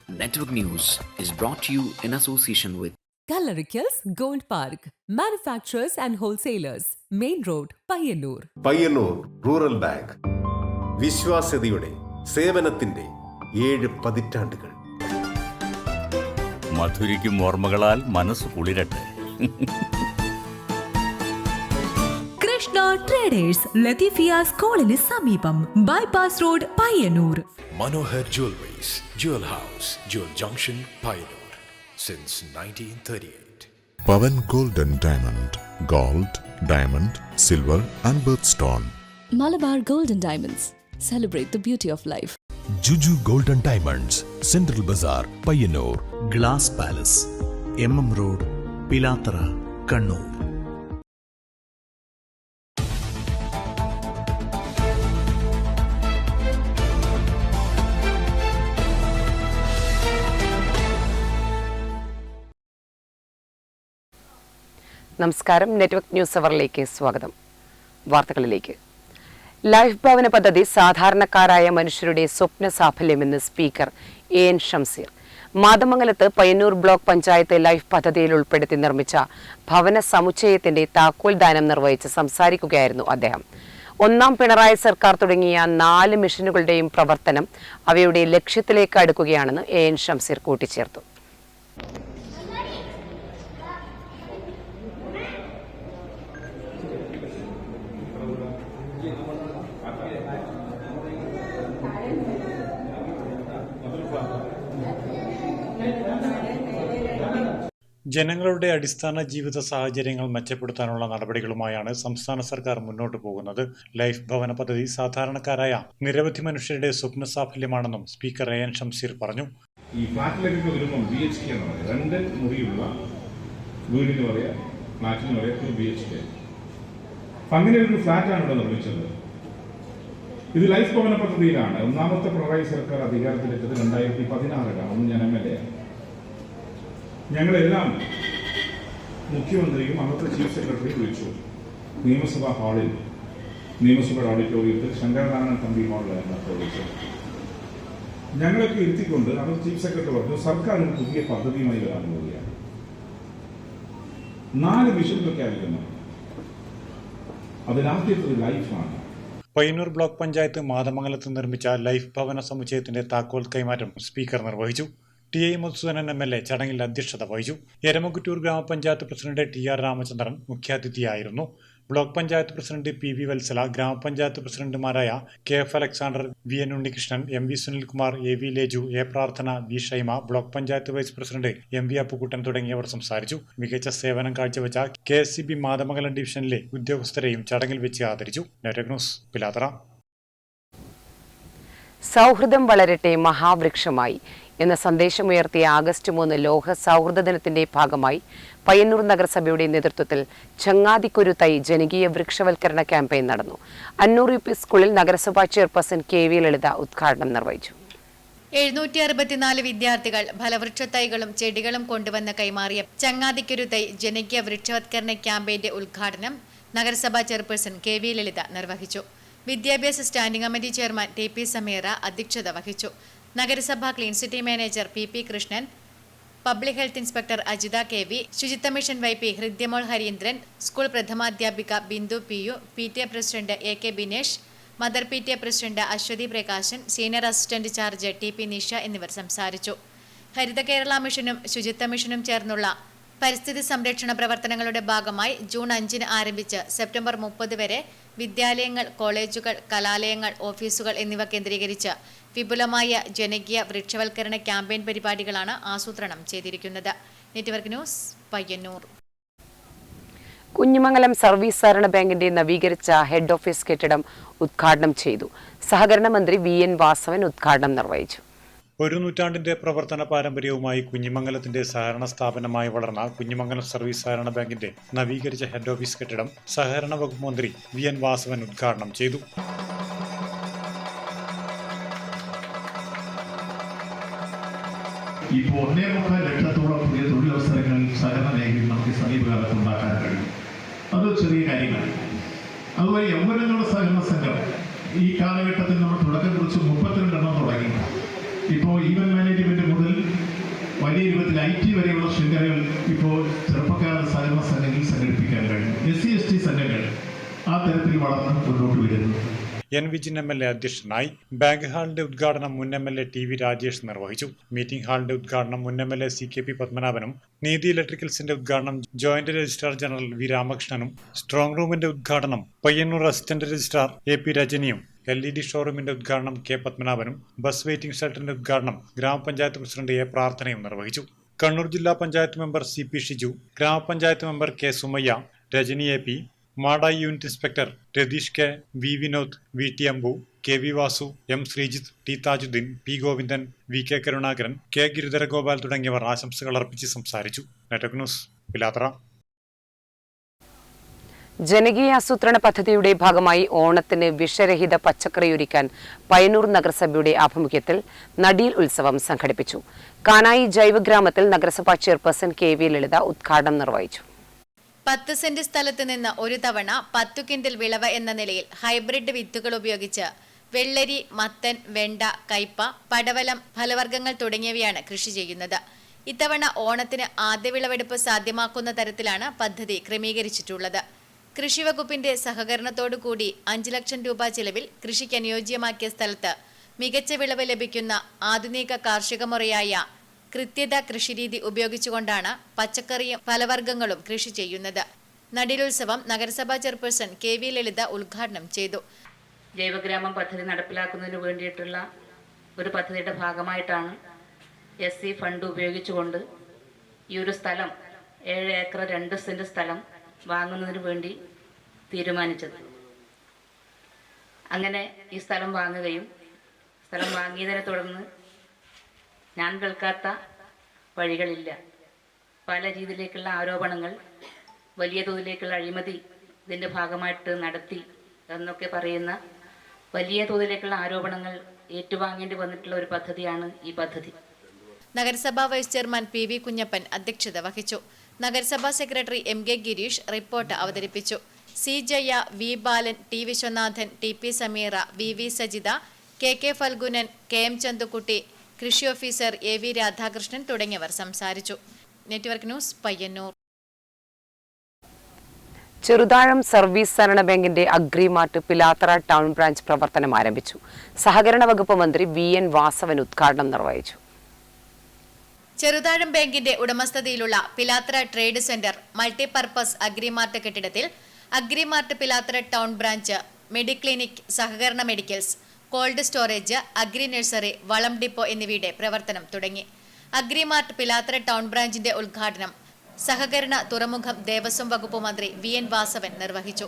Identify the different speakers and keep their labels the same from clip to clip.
Speaker 1: Network News is brought to you in association with
Speaker 2: Coloricals Gold Park, manufacturers and wholesalers, Main Road, Payyannur.
Speaker 3: Payyannur rural bank വിശ്വാസ്യതയുടെ സേവനത്തിന്റെ 7 പതിറ്റാണ്ടുകൾ.
Speaker 4: മധുരിക്കും ഓർമ്മകളാൽ മനസ്സ് കുളിരട്ടെ.
Speaker 5: Krishna traders Latheefiya സ്കൂളിന് സമീപം bypass road Payyanur.
Speaker 6: Manohar Jewelries, Jewel House, Jewel Junction, Payyanur, since 1938.
Speaker 7: Pavan Gold and Diamond, Gold, Diamond, Silver and Birthstone.
Speaker 8: Malabar Gold and Diamonds, celebrate the beauty of life.
Speaker 9: Juju Gold and Diamonds, Central Bazaar, Payyannur.
Speaker 10: Glass Palace, MM Road, Pilathara, Kannur.
Speaker 11: നമസ്കാരം. Network news അവറിലേക്ക് സ്വാഗതം. വാർത്തകളിലേക്ക്. Life ഭവന പദ്ധതി സാധാരണക്കാരായ മനുഷ്യരുടെ സ്വപ്ന സാഫല്യമെന്ന് സ്പീക്കർ AN ഷംസീർ. മാതമംഗലത്ത് പയ്യന്നൂർ ബ്ലോക്ക് പഞ്ചായത്ത് ലൈഫ് പദ്ധതിയിൽ ഉൾപ്പെടുത്തി നിർമ്മിച്ച ഭവന സമുച്ചയത്തിന്റെ താക്കോൽ ദാനം നിർവഹിച്ച് സംസാരിക്കുകയായിരുന്നു അദ്ദേഹം. ഒന്നാം പിണറായി സർക്കാർ തുടങ്ങിയ 4 മിഷനുകളുടെയും പ്രവർത്തനം അവയുടെ ലക്ഷ്യത്തിലേക്ക് അടുക്കുകയാണെന്ന് AN ഷംസീർ കൂട്ടിച്ചേർത്തു.
Speaker 12: ജനങ്ങളുടെ അടിസ്ഥാന ജീവിത സാഹചര്യങ്ങൾ മെച്ചപ്പെടുത്താനുള്ള നടപടികളുമായാണ് സംസ്ഥാന സർക്കാർ മുന്നോട്ടു പോകുന്നത്. ലൈഫ് ഭവന പദ്ധതി സാധാരണക്കാരായ നിരവധി മനുഷ്യരുടെ സ്വപ്ന സാഫല്യമാണെന്നും സ്പീക്കർ AN ഷംസീർ പറഞ്ഞു.
Speaker 13: ഈ ഫ്ലാറ്റിലേക്ക് വരുമ്പോൾ BHK എന്ന് പറയുന്നത് 2 മുറിയുള്ള വീടിന് പറയാ, ഫ്ലാറ്റിന് പറയാ 2 BHK. അങ്ങനെ ഒരു ഫ്ലാറ്റാണ് ഇവിടെ നിർമ്മിച്ചത്. ഇത് ലൈഫ് ഭവന പദ്ധതിയിലാണ്. ഒന്നാമത്തെ പിണറായി സർക്കാർ അധികാരത്തിലെത്തിയത് 2016 അന്ന് ഞാൻ MLA. ഞങ്ങളെല്ലാം മുഖ്യമന്ത്രിയും അന്നത്തെ ചീഫ് സെക്രട്ടറിയും വിളിച്ചു. നിയമസഭാ ഹാളിൽ, നിയമസഭയുടെ ഓഡിറ്റോറിയത്തിൽ ശങ്കരനാരായണൻ തമ്പി ഹാളിലായിരുന്നു വിളിച്ചത്. ഞങ്ങളൊക്കെ ഇരുത്തിക്കൊണ്ട് അന്നത്തെ ചീഫ് സെക്രട്ടറി പറഞ്ഞു, സർക്കാർ ഒരു പുതിയ പദ്ധതിയുമായി വരാൻ പോവുകയാണ്. 4 മിഷൻ പ്രഖ്യാപിക്കുന്നു. അതിലാദ്യത്തെ ലൈഫാണ്.
Speaker 12: പയ്യന്നൂർ ബ്ലോക്ക് പഞ്ചായത്ത് മാതമംഗലത്ത് നിർമ്മിച്ച ലൈഫ് ഭവന സമുച്ചയത്തിന്റെ താക്കോൽ കൈമാറ്റം സ്പീക്കർ നിർവഹിച്ചു. TI മധുസൂദനൻ MLA ചടങ്ങിൽ അധ്യക്ഷത വഹിച്ചു. എരമകുറ്റൂർ ഗ്രാമപഞ്ചായത്ത് പ്രസിഡന്റ് TR രാമചന്ദ്രൻ മുഖ്യാതിഥിയായിരുന്നു. Block panchayat president PV Valsala, ഗ്രാമപഞ്ചായത്ത് പ്രസിഡന്റുമാരായ KF Alexander, VN Unnikrishnan, MV Sunilkumar, AV Leju, A Prarthana, V Shaima, block panchayat vice president MV Appukuttan തുടങ്ങിയവർ സംസാരിച്ചു. മികച്ച സേവനം കാഴ്ചവെച്ച KSCB മാതമംഗലം ഡിവിഷനിലെ ഉദ്യോഗസ്ഥരെയും ചടങ്ങിൽ വെച്ച് ആദരിച്ചു. Network news, Pilathara.
Speaker 11: സൗഹൃദം വളരട്ടെ മഹാവൃക്ഷമായി എന്ന സന്ദേശമുയർത്തിയ ആഗസ്റ്റ് 3 ലോക സൗഹൃദ ദിനത്തിന്റെ ഭാഗമായി പയ്യന്നൂർ നഗരസഭയുടെ നേതൃത്വത്തിൽ ചങ്ങാതിക്കൊരു തൈ ജനകീയ വൃക്ഷവൽക്കരണ ക്യാമ്പയിൻ നടന്നു. അന്നൂർ UP സ്കൂളിൽ നഗരസഭാ ചെയർപേഴ്സൺ KV ലളിത ഉദ്ഘാടനം നിർവഹിച്ചു.
Speaker 14: 764 വിദ്യാർത്ഥികൾ ഫലവൃക്ഷ തൈകളും ചെടികളും കൊണ്ടുവന്ന് കൈമാറിയ ചങ്ങാതിക്കൊരു തൈ ജനകീയ വൃക്ഷവൽക്കരണ ക്യാമ്പയിന്റെ ഉദ്ഘാടനം നഗരസഭാ ചെയർപേഴ്സൺ KV ലളിത നിർവഹിച്ചു. വിദ്യാഭ്യാസ standing committee chairman TP Sameera അധ്യക്ഷത വഹിച്ചു. നഗരസഭാ clean city manager PP Krishnan, public health inspector Ajitha KV, ശുചിത്വ mission VP Hridyamol Harindran, school പ്രഥമാധ്യാപിക Bindu PU, PTA president AK Binesh, mother PTA president Aswathi Prakashan, senior assistant charge TP Nisha എന്നിവർ സംസാരിച്ചു. ഹരിത കേരള മിഷനും ശുചിത്വ മിഷനും ചേർന്നുള്ള പരിസ്ഥിതി സംരക്ഷണ പ്രവർത്തനങ്ങളുടെ ഭാഗമായി ജൂൺ 5 ആരംഭിച്ച് സെപ്റ്റംബർ 30 വരെ വിദ്യാലയങ്ങൾ, കോളേജുകൾ, കലാലയങ്ങൾ, ഓഫീസുകൾ എന്നിവ കേന്ദ്രീകരിച്ച് വിപുലമായ ജനകീയ വൃക്ഷവൽക്കരണ ക്യാമ്പയിൻ പരിപാടികളാണ് ആസൂത്രണം ചെയ്തിരിക്കുന്നത്. Network news, Payyanur.
Speaker 11: Kunhimangalam service സഹകരണ ബാങ്കിന്റെ നവീകരിച്ച ഹെഡ് ഓഫീസ് കെട്ടിടം ഉദ്ഘാടനം ചെയ്തു. സഹകരണ മന്ത്രി VN വാസവൻ ഉദ്ഘാടനം നിർവഹിച്ചു.
Speaker 12: 1 നൂറ്റാണ്ടിന്റെ പ്രവർത്തന പാരമ്പര്യവുമായി കുഞ്ഞിമംഗലത്തിന്റെ സഹകരണ സ്ഥാപനമായി വളർന്ന കുഞ്ഞിമംഗലം സർവീസ് സഹകരണ ബാങ്കിന്റെ നവീകരിച്ച ഹെഡ് ഓഫീസ് കെട്ടിടം സഹകരണ വകുപ്പ് മന്ത്രി VN വാസവൻ ഉദ്ഘാടനം ചെയ്തു.
Speaker 15: ഇപ്പോൾ 1.25 ലക്ഷത്തോളം പുതിയ തൊഴിലവസരങ്ങൾ സഹകരണ മേഖലയിൽ നമുക്ക് സമീപകാലത്ത് ഉണ്ടാക്കാൻ കഴിയും. അത് ചെറിയ കാര്യമാണ്. അതുപോലെ യൗവനങ്ങളുടെ സഹകരണ സംഘം ഈ കാലഘട്ടത്തിൽ നമ്മൾ തുടക്കം കുറിച്ച് 32 എണ്ണം തുടങ്ങി. ഇപ്പോൾ ഈവന്റ് മാനേജ്മെന്റ് മുതൽ IT വരെയുള്ള ശൃംഖലകൾ ഇപ്പോൾ ചെറുപ്പക്കാരുടെ സഹകരണ സംഘങ്ങളിൽ സംഘടിപ്പിക്കാൻ കഴിഞ്ഞു. SC/ST സംഘങ്ങൾ ആ തരത്തിൽ വളർന്ന് മുന്നോട്ട് വരുന്നു.
Speaker 12: എൻ വിജിൻ MLA അധ്യക്ഷനായി. ബാങ്ക് ഹാളിന്റെ ഉദ്ഘാടനം മുൻ MLA TV രാജേഷ് നിർവഹിച്ചു. മീറ്റിംഗ് ഹാളിന്റെ ഉദ്ഘാടനം മുൻ MLA CKP പത്മനാഭനും, നീതി ഇലക്ട്രിക്കൽസിന്റെ ഉദ്ഘാടനം ജോയിന്റ് രജിസ്ട്രാർ ജനറൽ വി രാമകൃഷ്ണനും, സ്ട്രോങ് റൂമിന്റെ ഉദ്ഘാടനം പയ്യന്നൂർ അസിസ്റ്റന്റ് രജിസ്ട്രാർ AP രജനിയും, LED ഷോറൂമിന്റെ ഉദ്ഘാടനം K പത്മനാഭനും, ബസ് വെയിറ്റിംഗ് ഷെൽട്ടറിന്റെ ഉദ്ഘാടനം ഗ്രാമപഞ്ചായത്ത് പ്രസിഡന്റ് A പ്രാർത്ഥനയും നിർവഹിച്ചു. കണ്ണൂർ ജില്ലാ പഞ്ചായത്ത് മെമ്പർ CP ഷിജു, ഗ്രാമപഞ്ചായത്ത് member K Sumayya, Rajani AP, Madayi unit inspector Ratheesh K, V Vinod, VT Ambu, KV Vasu, M Sreejith, T Thajudheen, P Govindan, VK Karunakaran, K Giridharagopal തുടങ്ങിയവർ ആശംസകൾ അർപ്പിച്ച് സംസാരിച്ചു. Network news, Pilathara.
Speaker 11: ജനകീയ ആസൂത്രണ പദ്ധതിയുടെ ഭാഗമായി ഓണത്തിന് വിഷരഹിത പച്ചക്കറി ഒരുക്കാൻ പയ്യന്നൂർ നഗരസഭയുടെ ആഭിമുഖ്യത്തിൽ നടീൽ ഉത്സവം സംഘടിപ്പിച്ചു. കാനായി ജൈവഗ്രാമത്തിൽ നഗരസഭാ ചെയർപേഴ്സൺ KV ലളിത ഉദ്ഘാടനം നിർവഹിച്ചു.
Speaker 14: 10 സെന്റ് സ്ഥലത്ത് നിന്ന് ഒരു തവണ 10 കിൻഡൽ വിളവ് എന്ന നിലയിൽ ഹൈബ്രിഡ് വിത്തുകൾ ഉപയോഗിച്ച് വെള്ളരി, മത്തൻ, വെണ്ട, കയ്പ, പടവലം, ഫലവർഗ്ഗങ്ങൾ തുടങ്ങിയവയാണ് കൃഷി ചെയ്യുന്നത്. ഇത്തവണ ഓണത്തിന് ആദ്യ വിളവെടുപ്പ് സാധ്യമാക്കുന്ന തരത്തിലാണ് പദ്ധതി ക്രമീകരിച്ചിട്ടുള്ളത്. കൃഷിവകുപ്പിന്റെ സഹകരണത്തോടുകൂടി 5 ലക്ഷം രൂപ ചെലവിൽ കൃഷിക്ക് അനുയോജ്യമാക്കിയ സ്ഥലത്ത് മികച്ച വിളവ് ലഭിക്കുന്ന ആധുനിക കാർഷിക മുറയായ കൃത്യത കൃഷിരീതി ഉപയോഗിച്ചുകൊണ്ടാണ് പച്ചക്കറിയും ഫലവർഗ്ഗങ്ങളും കൃഷി ചെയ്യുന്നത്. നടീലുത്സവം നഗരസഭാ ചെയർപേഴ്സൺ KV ലളിത ഉദ്ഘാടനം ചെയ്തു.
Speaker 16: ജൈവഗ്രാമം പദ്ധതി നടപ്പിലാക്കുന്നതിന് വേണ്ടിയിട്ടുള്ള ഒരു പദ്ധതിയുടെ ഭാഗമായിട്ടാണ് SC ഫണ്ട് ഉപയോഗിച്ചുകൊണ്ട് ഈ ഒരു സ്ഥലം 7 ഏക്കർ 2 സെന്റ് സ്ഥലം വാങ്ങുന്നതിന് വേണ്ടി തീരുമാനിച്ചത്. അങ്ങനെ ഈ സ്ഥലം വാങ്ങുകയും സ്ഥലം വാങ്ങിയതിനെ തുടർന്ന് ഞാൻ കേൾക്കാത്ത വഴികളില്ല. പല രീതിയിലേക്കുള്ള ആരോപണങ്ങൾ, വലിയ തോതിലേക്കുള്ള അഴിമതി ഇതിൻ്റെ ഭാഗമായിട്ട് നടത്തി എന്നൊക്കെ പറയുന്ന വലിയ തോതിലേക്കുള്ള ആരോപണങ്ങൾ ഏറ്റുവാങ്ങേണ്ടി വന്നിട്ടുള്ള ഒരു പദ്ധതിയാണ് ഈ പദ്ധതി.
Speaker 14: നഗരസഭാ വൈസ് ചെയർമാൻ PV കുഞ്ഞപ്പൻ അധ്യക്ഷത വഹിച്ചു. നഗരസഭാ സെക്രട്ടറി MK ഗിരീഷ് റിപ്പോർട്ട് അവതരിപ്പിച്ചു. C ജയ, V ബാലൻ, T Viswanathan, TP Sameera, VV Sajitha, KK Phalgunan, KM Chandukutty, കൃഷി ഓഫീസർ AV രാധാകൃഷ്ണൻ തുടങ്ങിയവർ സംസാരിച്ചു. Network news, Payyanur.
Speaker 11: Cheruthazham service സഹകരണ ബാങ്കിന്റെ അഗ്രിമാർട്ട് പിലാത്തറ ടൗൺ ബ്രാഞ്ച് പ്രവർത്തനം ആരംഭിച്ചു. സഹകരണ വകുപ്പ് മന്ത്രി VN വാസവൻ ഉദ്ഘാടനം നിർവഹിച്ചു.
Speaker 14: ചെറുതാഴം ബാങ്കിന്റെ ഉടമസ്ഥതയിലുള്ള Pilathara trade centre multipurpose agrimart കെട്ടിടത്തിൽ agrimart Pilathara town branch, mediclinic, സഹകരണ medicals, cold storage, agri nursery, വളം ഡിപ്പോ എന്നിവയുടെ പ്രവർത്തനം തുടങ്ങി. അഗ്രിമാർട്ട് പിലാത്തറ ടൗൺ ബ്രാഞ്ചിന്റെ ഉദ്ഘാടനം സഹകരണ, തുറമുഖം, ദേവസ്വം വകുപ്പ് മന്ത്രി VN വാസവൻ നിർവഹിച്ചു.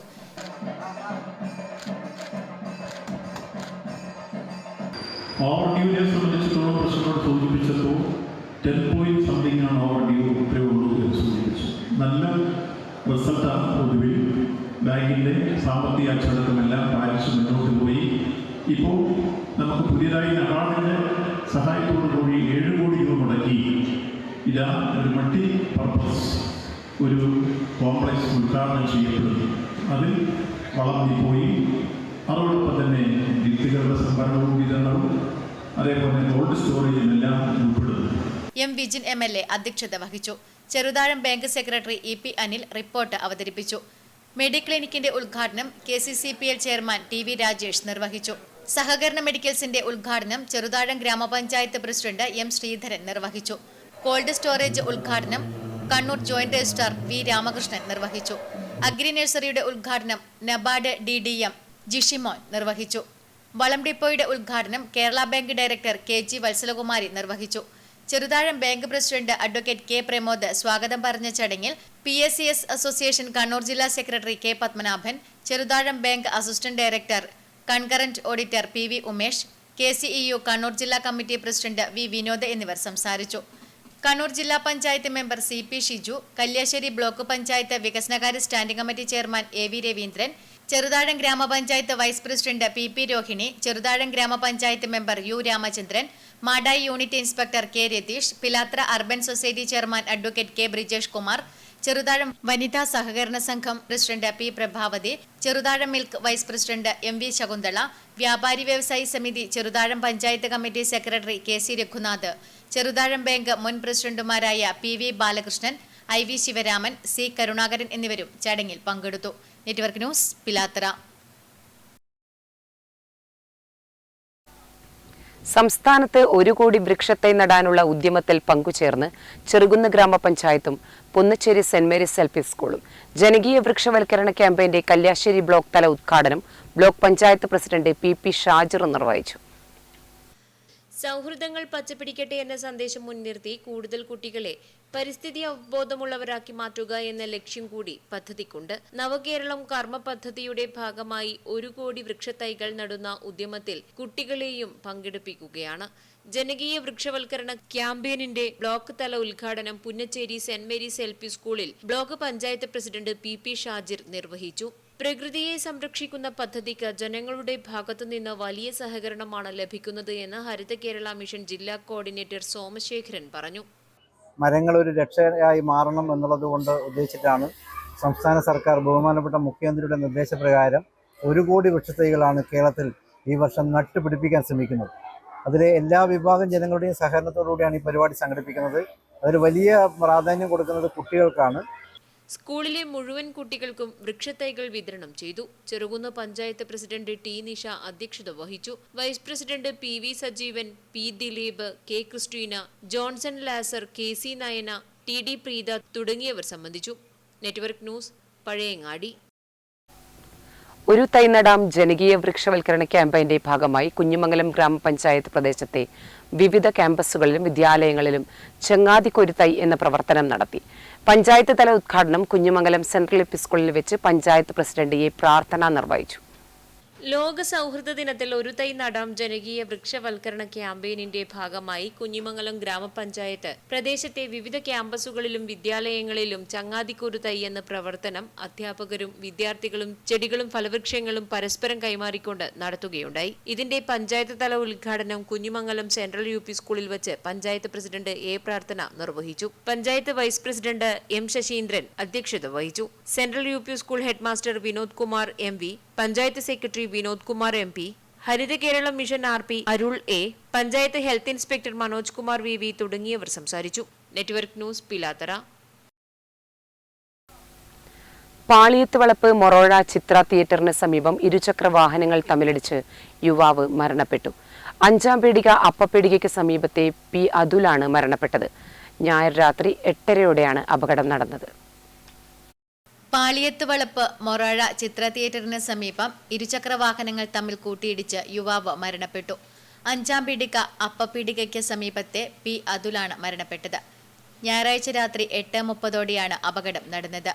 Speaker 15: നല്ല റിസൾട്ടാണ് പൊതുവിൽ. ബാങ്കിൻ്റെ സാമ്പത്തിക അച്ചടക്കമെല്ലാം പാലിച്ച് മുന്നോട്ട് പോയി. ഇപ്പോൾ നമുക്ക് പുതിയതായി നബാർഡിൻ്റെ സഹായത്തോടുകൂടി 7 കോടി രൂപ മുടക്കി ഇതാ ഒരു മൾട്ടി പർപ്പസ് ഒരു കോംപ്ലക്സ് ഉദ്ഘാടനം ചെയ്യപ്പെടുന്നു. അതിൽ വളർന്നു പോയി. അതോടൊപ്പം തന്നെ വിത്തുകളുടെ സംഭരണവും വിതരണവും അതേപോലെ കോൾഡ് സ്റ്റോറേജും എല്ലാം ഉൾപ്പെടുന്നു.
Speaker 14: M വിജിൻ MLA അധ്യക്ഷത വഹിച്ചു. Cheruthazham bank secretary EP Anil report അവതരിപ്പിച്ചു. മെഡിക്ലിനിക്കിന്റെ ഉദ്ഘാടനം KCCPL ചെയർമാൻ TV രാജേഷ് നിർവഹിച്ചു. സഹകരണ മെഡിക്കൽസിന്റെ ഉദ്ഘാടനം ചെറുതാഴം ഗ്രാമപഞ്ചായത്ത് പ്രസിഡന്റ് M ശ്രീധരൻ നിർവഹിച്ചു. കോൾഡ് സ്റ്റോറേജ് ഉദ്ഘാടനം Kannur joint registrar V Ramakrishnan നിർവഹിച്ചു. അഗ്രി നഴ്സറിയുടെ ഉദ്ഘാടനം നബാർഡ് DDM ജിഷിമോൻ നിർവഹിച്ചു. വളം ഡിപ്പോയുടെ ഉദ്ഘാടനം Kerala bank director KG Valsalakumari നിർവഹിച്ചു. Cheruthazham bank president advocate K Pramod സ്വാഗതം പറഞ്ഞ ചടങ്ങിൽ PSCS അസോസിയേഷൻ കണ്ണൂർ ജില്ലാ secretary K Padmanabhan, Cheruthazham bank assistant director concurrent auditor PV Umesh, KCEU Kannur ജില്ലാ കമ്മിറ്റി പ്രസിഡന്റ് V വിനോദ് എന്നിവർ സംസാരിച്ചു. കണ്ണൂർ ജില്ലാ panchayat member CP Shiju, Kalliasseri block panchayat വികസനകാര്യ standing committee chairman AV Raveendran, Cheruthazham ഗ്രാമപഞ്ചായത്ത് vice president PP Rohini, Cheruthazham ഗ്രാമപഞ്ചായത്ത് member U Ramachandran, Madayi unit inspector K Ratheesh, Pilathara urban society chairman advocate K Brijesh Kumar, Cheruthazham വനിതാ സഹകരണ സംഘം president P Prabhavathi, Cheruthazham milk vice president MV Shakunthala, വ്യാപാരി വ്യവസായി സമിതി Cheruthazham panchayat committee secretary K C Raghunath, Cheruthazham bank മുൻ പ്രസിഡന്റുമാരായ PV Balakrishnan, IV Sivaraman, C Karunakaran എന്നിവരും ചടങ്ങിൽ പങ്കെടുത്തു. Network news, Pilathara.
Speaker 11: സംസ്ഥാനത്ത് 1 കോടി വൃക്ഷത്തൈ നടാനുള്ള ഉദ്യമത്തിൽ പങ്കുചേർന്ന് ചെറുകുന്ന് ഗ്രാമപഞ്ചായത്തും പുന്നച്ചേരി സെന്റ് മേരീസ് LP സ്കൂളും ജനകീയ വൃക്ഷവൽക്കരണ ക്യാമ്പയിന്റെ കല്യാശ്ശേരി ബ്ലോക്ക് തല ഉദ്ഘാടനം block panchayat president PP Shajir നിർവഹിച്ചു.
Speaker 17: സൗഹൃദങ്ങൾ പച്ചപിടിക്കട്ടെ എന്ന സന്ദേശം മുൻനിർത്തി കൂടുതൽ കുട്ടികളെ പരിസ്ഥിതി അവബോധമുള്ളവരാക്കി മാറ്റുക എന്ന ലക്ഷ്യം കൂടി പദ്ധതിക്കുണ്ട്. നവകേരളം കർമ്മ പദ്ധതിയുടെ ഭാഗമായി 1 കോടി വൃക്ഷത്തൈകൾ നടുന്ന ഉദ്യമത്തിൽ കുട്ടികളെയും പങ്കെടുപ്പിക്കുകയാണ്. ജനകീയ വൃക്ഷവൽക്കരണ ക്യാമ്പയിനിന്റെ ബ്ലോക്ക് തല ഉദ്ഘാടനം പുന്നച്ചേരി സെന്റ് മേരീസ് LP സ്കൂളിൽ block panchayat president PP Shajir നിർവഹിച്ചു. പ്രകൃതിയെ സംരക്ഷിക്കുന്ന പദ്ധതിക്ക് ജനങ്ങളുടെ ഭാഗത്തുനിന്ന് വലിയ സഹകരണമാണ് ലഭിക്കുന്നത് എന്ന് ഹരിത കേരള മിഷൻ ജില്ലാ കോർഡിനേറ്റർ സോമശേഖരൻ പറഞ്ഞു.
Speaker 18: മരങ്ങൾ ഒരു രക്ഷയായി മാറണം എന്നുള്ളതുകൊണ്ട് ഉദ്ദേശിച്ചിട്ടാണ് സംസ്ഥാന സർക്കാർ ബഹുമാനപ്പെട്ട മുഖ്യമന്ത്രിയുടെ നിർദ്ദേശപ്രകാരം 1 കോടി വൃക്ഷത്തൈകളാണ് കേരളത്തിൽ ഈ വർഷം നട്ടുപിടിപ്പിക്കാൻ ശ്രമിക്കുന്നത്. അതിലെ എല്ലാ വിഭാഗം ജനങ്ങളുടെയും സഹകരണത്തോടുകൂടിയാണ് ഈ പരിപാടി സംഘടിപ്പിക്കുന്നത്. അതിൽ വലിയ പ്രാധാന്യം കൊടുക്കുന്നത് കുട്ടികൾക്കാണ്.
Speaker 17: സ്കൂളിലെ മുഴുവൻ കുട്ടികൾക്കും വൃക്ഷത്തൈകൾ വിതരണം ചെയ്തു. ചെറുകുന്ന് പഞ്ചായത്ത് പ്രസിഡന്റ് T നിഷ അധ്യക്ഷത വഹിച്ചു. Vice president PV Sajeevan, P Dileep, K Christina, Johnson Lazar, KC Nayana, TD Preetha തുടങ്ങിയവർ സംബന്ധിച്ചു. Network news, Pazhayangadi.
Speaker 11: ഒരു തൈ നടാം ജനകീയ വൃക്ഷവൽക്കരണ ക്യാമ്പയിന്റെ ഭാഗമായി കുഞ്ഞിമംഗലം ഗ്രാമപഞ്ചായത്ത് പ്രദേശത്തെ വിവിധ ക്യാമ്പസുകളിലും വിദ്യാലയങ്ങളിലും ചങ്ങാതിക്കൊരു തൈ എന്ന പ്രവർത്തനം നടത്തി. പഞ്ചായത്ത് തല ഉദ്ഘാടനം കുഞ്ഞിമംഗലം സെൻട്രൽ LP സ്കൂളിൽ വെച്ച് പഞ്ചായത്ത് പ്രസിഡന്റ് A പ്രാർത്ഥന നിർവഹിച്ചു.
Speaker 17: ലോക സൗഹൃദ ദിനത്തിൽ 1 തൈ നടാം ജനകീയ വൃക്ഷവൽക്കരണ ക്യാമ്പയിനിന്റെ ഭാഗമായി കുഞ്ഞിമംഗലം ഗ്രാമപഞ്ചായത്ത് പ്രദേശത്തെ വിവിധ ക്യാമ്പസുകളിലും വിദ്യാലയങ്ങളിലും ചങ്ങാതിക്കൊരു തൈ എന്ന പ്രവർത്തനം അധ്യാപകരും വിദ്യാർത്ഥികളും ചെടികളും ഫലവൃക്ഷങ്ങളും പരസ്പരം കൈമാറിക്കൊണ്ട് നടത്തുകയുണ്ടായി. ഇതിന്റെ പഞ്ചായത്ത് തല ഉദ്ഘാടനം കുഞ്ഞിമംഗലം സെൻട്രൽ UP സ്കൂളിൽ വെച്ച് പഞ്ചായത്ത് പ്രസിഡന്റ് A പ്രാർത്ഥന നിർവഹിച്ചു. Panchayat vice president M Sasheendran അധ്യക്ഷത വഹിച്ചു. Central UP school headmaster Vinod Kumar MV, panchayat secretary Vinod Kumar MP, Haritha Keralam mission RP Arul A, panchayat health inspector Manoj Kumar VV തുടങ്ങിയവർ സംസാരിച്ചു. Network news, Pilathara.
Speaker 11: പാളിയത്ത് വളപ്പ് മൊറോഴ ചിത്ര തിയേറ്ററിന് സമീപം ഇരുചക്ര വാഹനങ്ങൾ തമ്മിലിടിച്ച് യുവാവ് മരണപ്പെട്ടു. 5-ാം പീടിക അപ്പപ്പീടികയ്ക്ക് സമീപത്തെ P അതുലാണ് മരണപ്പെട്ടത്. ഞായർ രാത്രി 8:30യോടെയാണ് അപകടം നടന്നത്.
Speaker 14: പാളിയത്ത് വളപ്പ് മൊറോഴ ചിത്ര തിയേറ്ററിന് സമീപം ഇരുചക്ര വാഹനങ്ങൾ തമ്മിൽ കൂട്ടിയിടിച്ച് യുവാവ് മരണപ്പെട്ടു. 5-ാം പീടിക അപ്പപ്പീടികയ്ക്ക് സമീപത്തെ P അതുലാണ് മരണപ്പെട്ടത്. ഞായറാഴ്ച രാത്രി 8:30ഓടെയാണ് അപകടം നടന്നത്.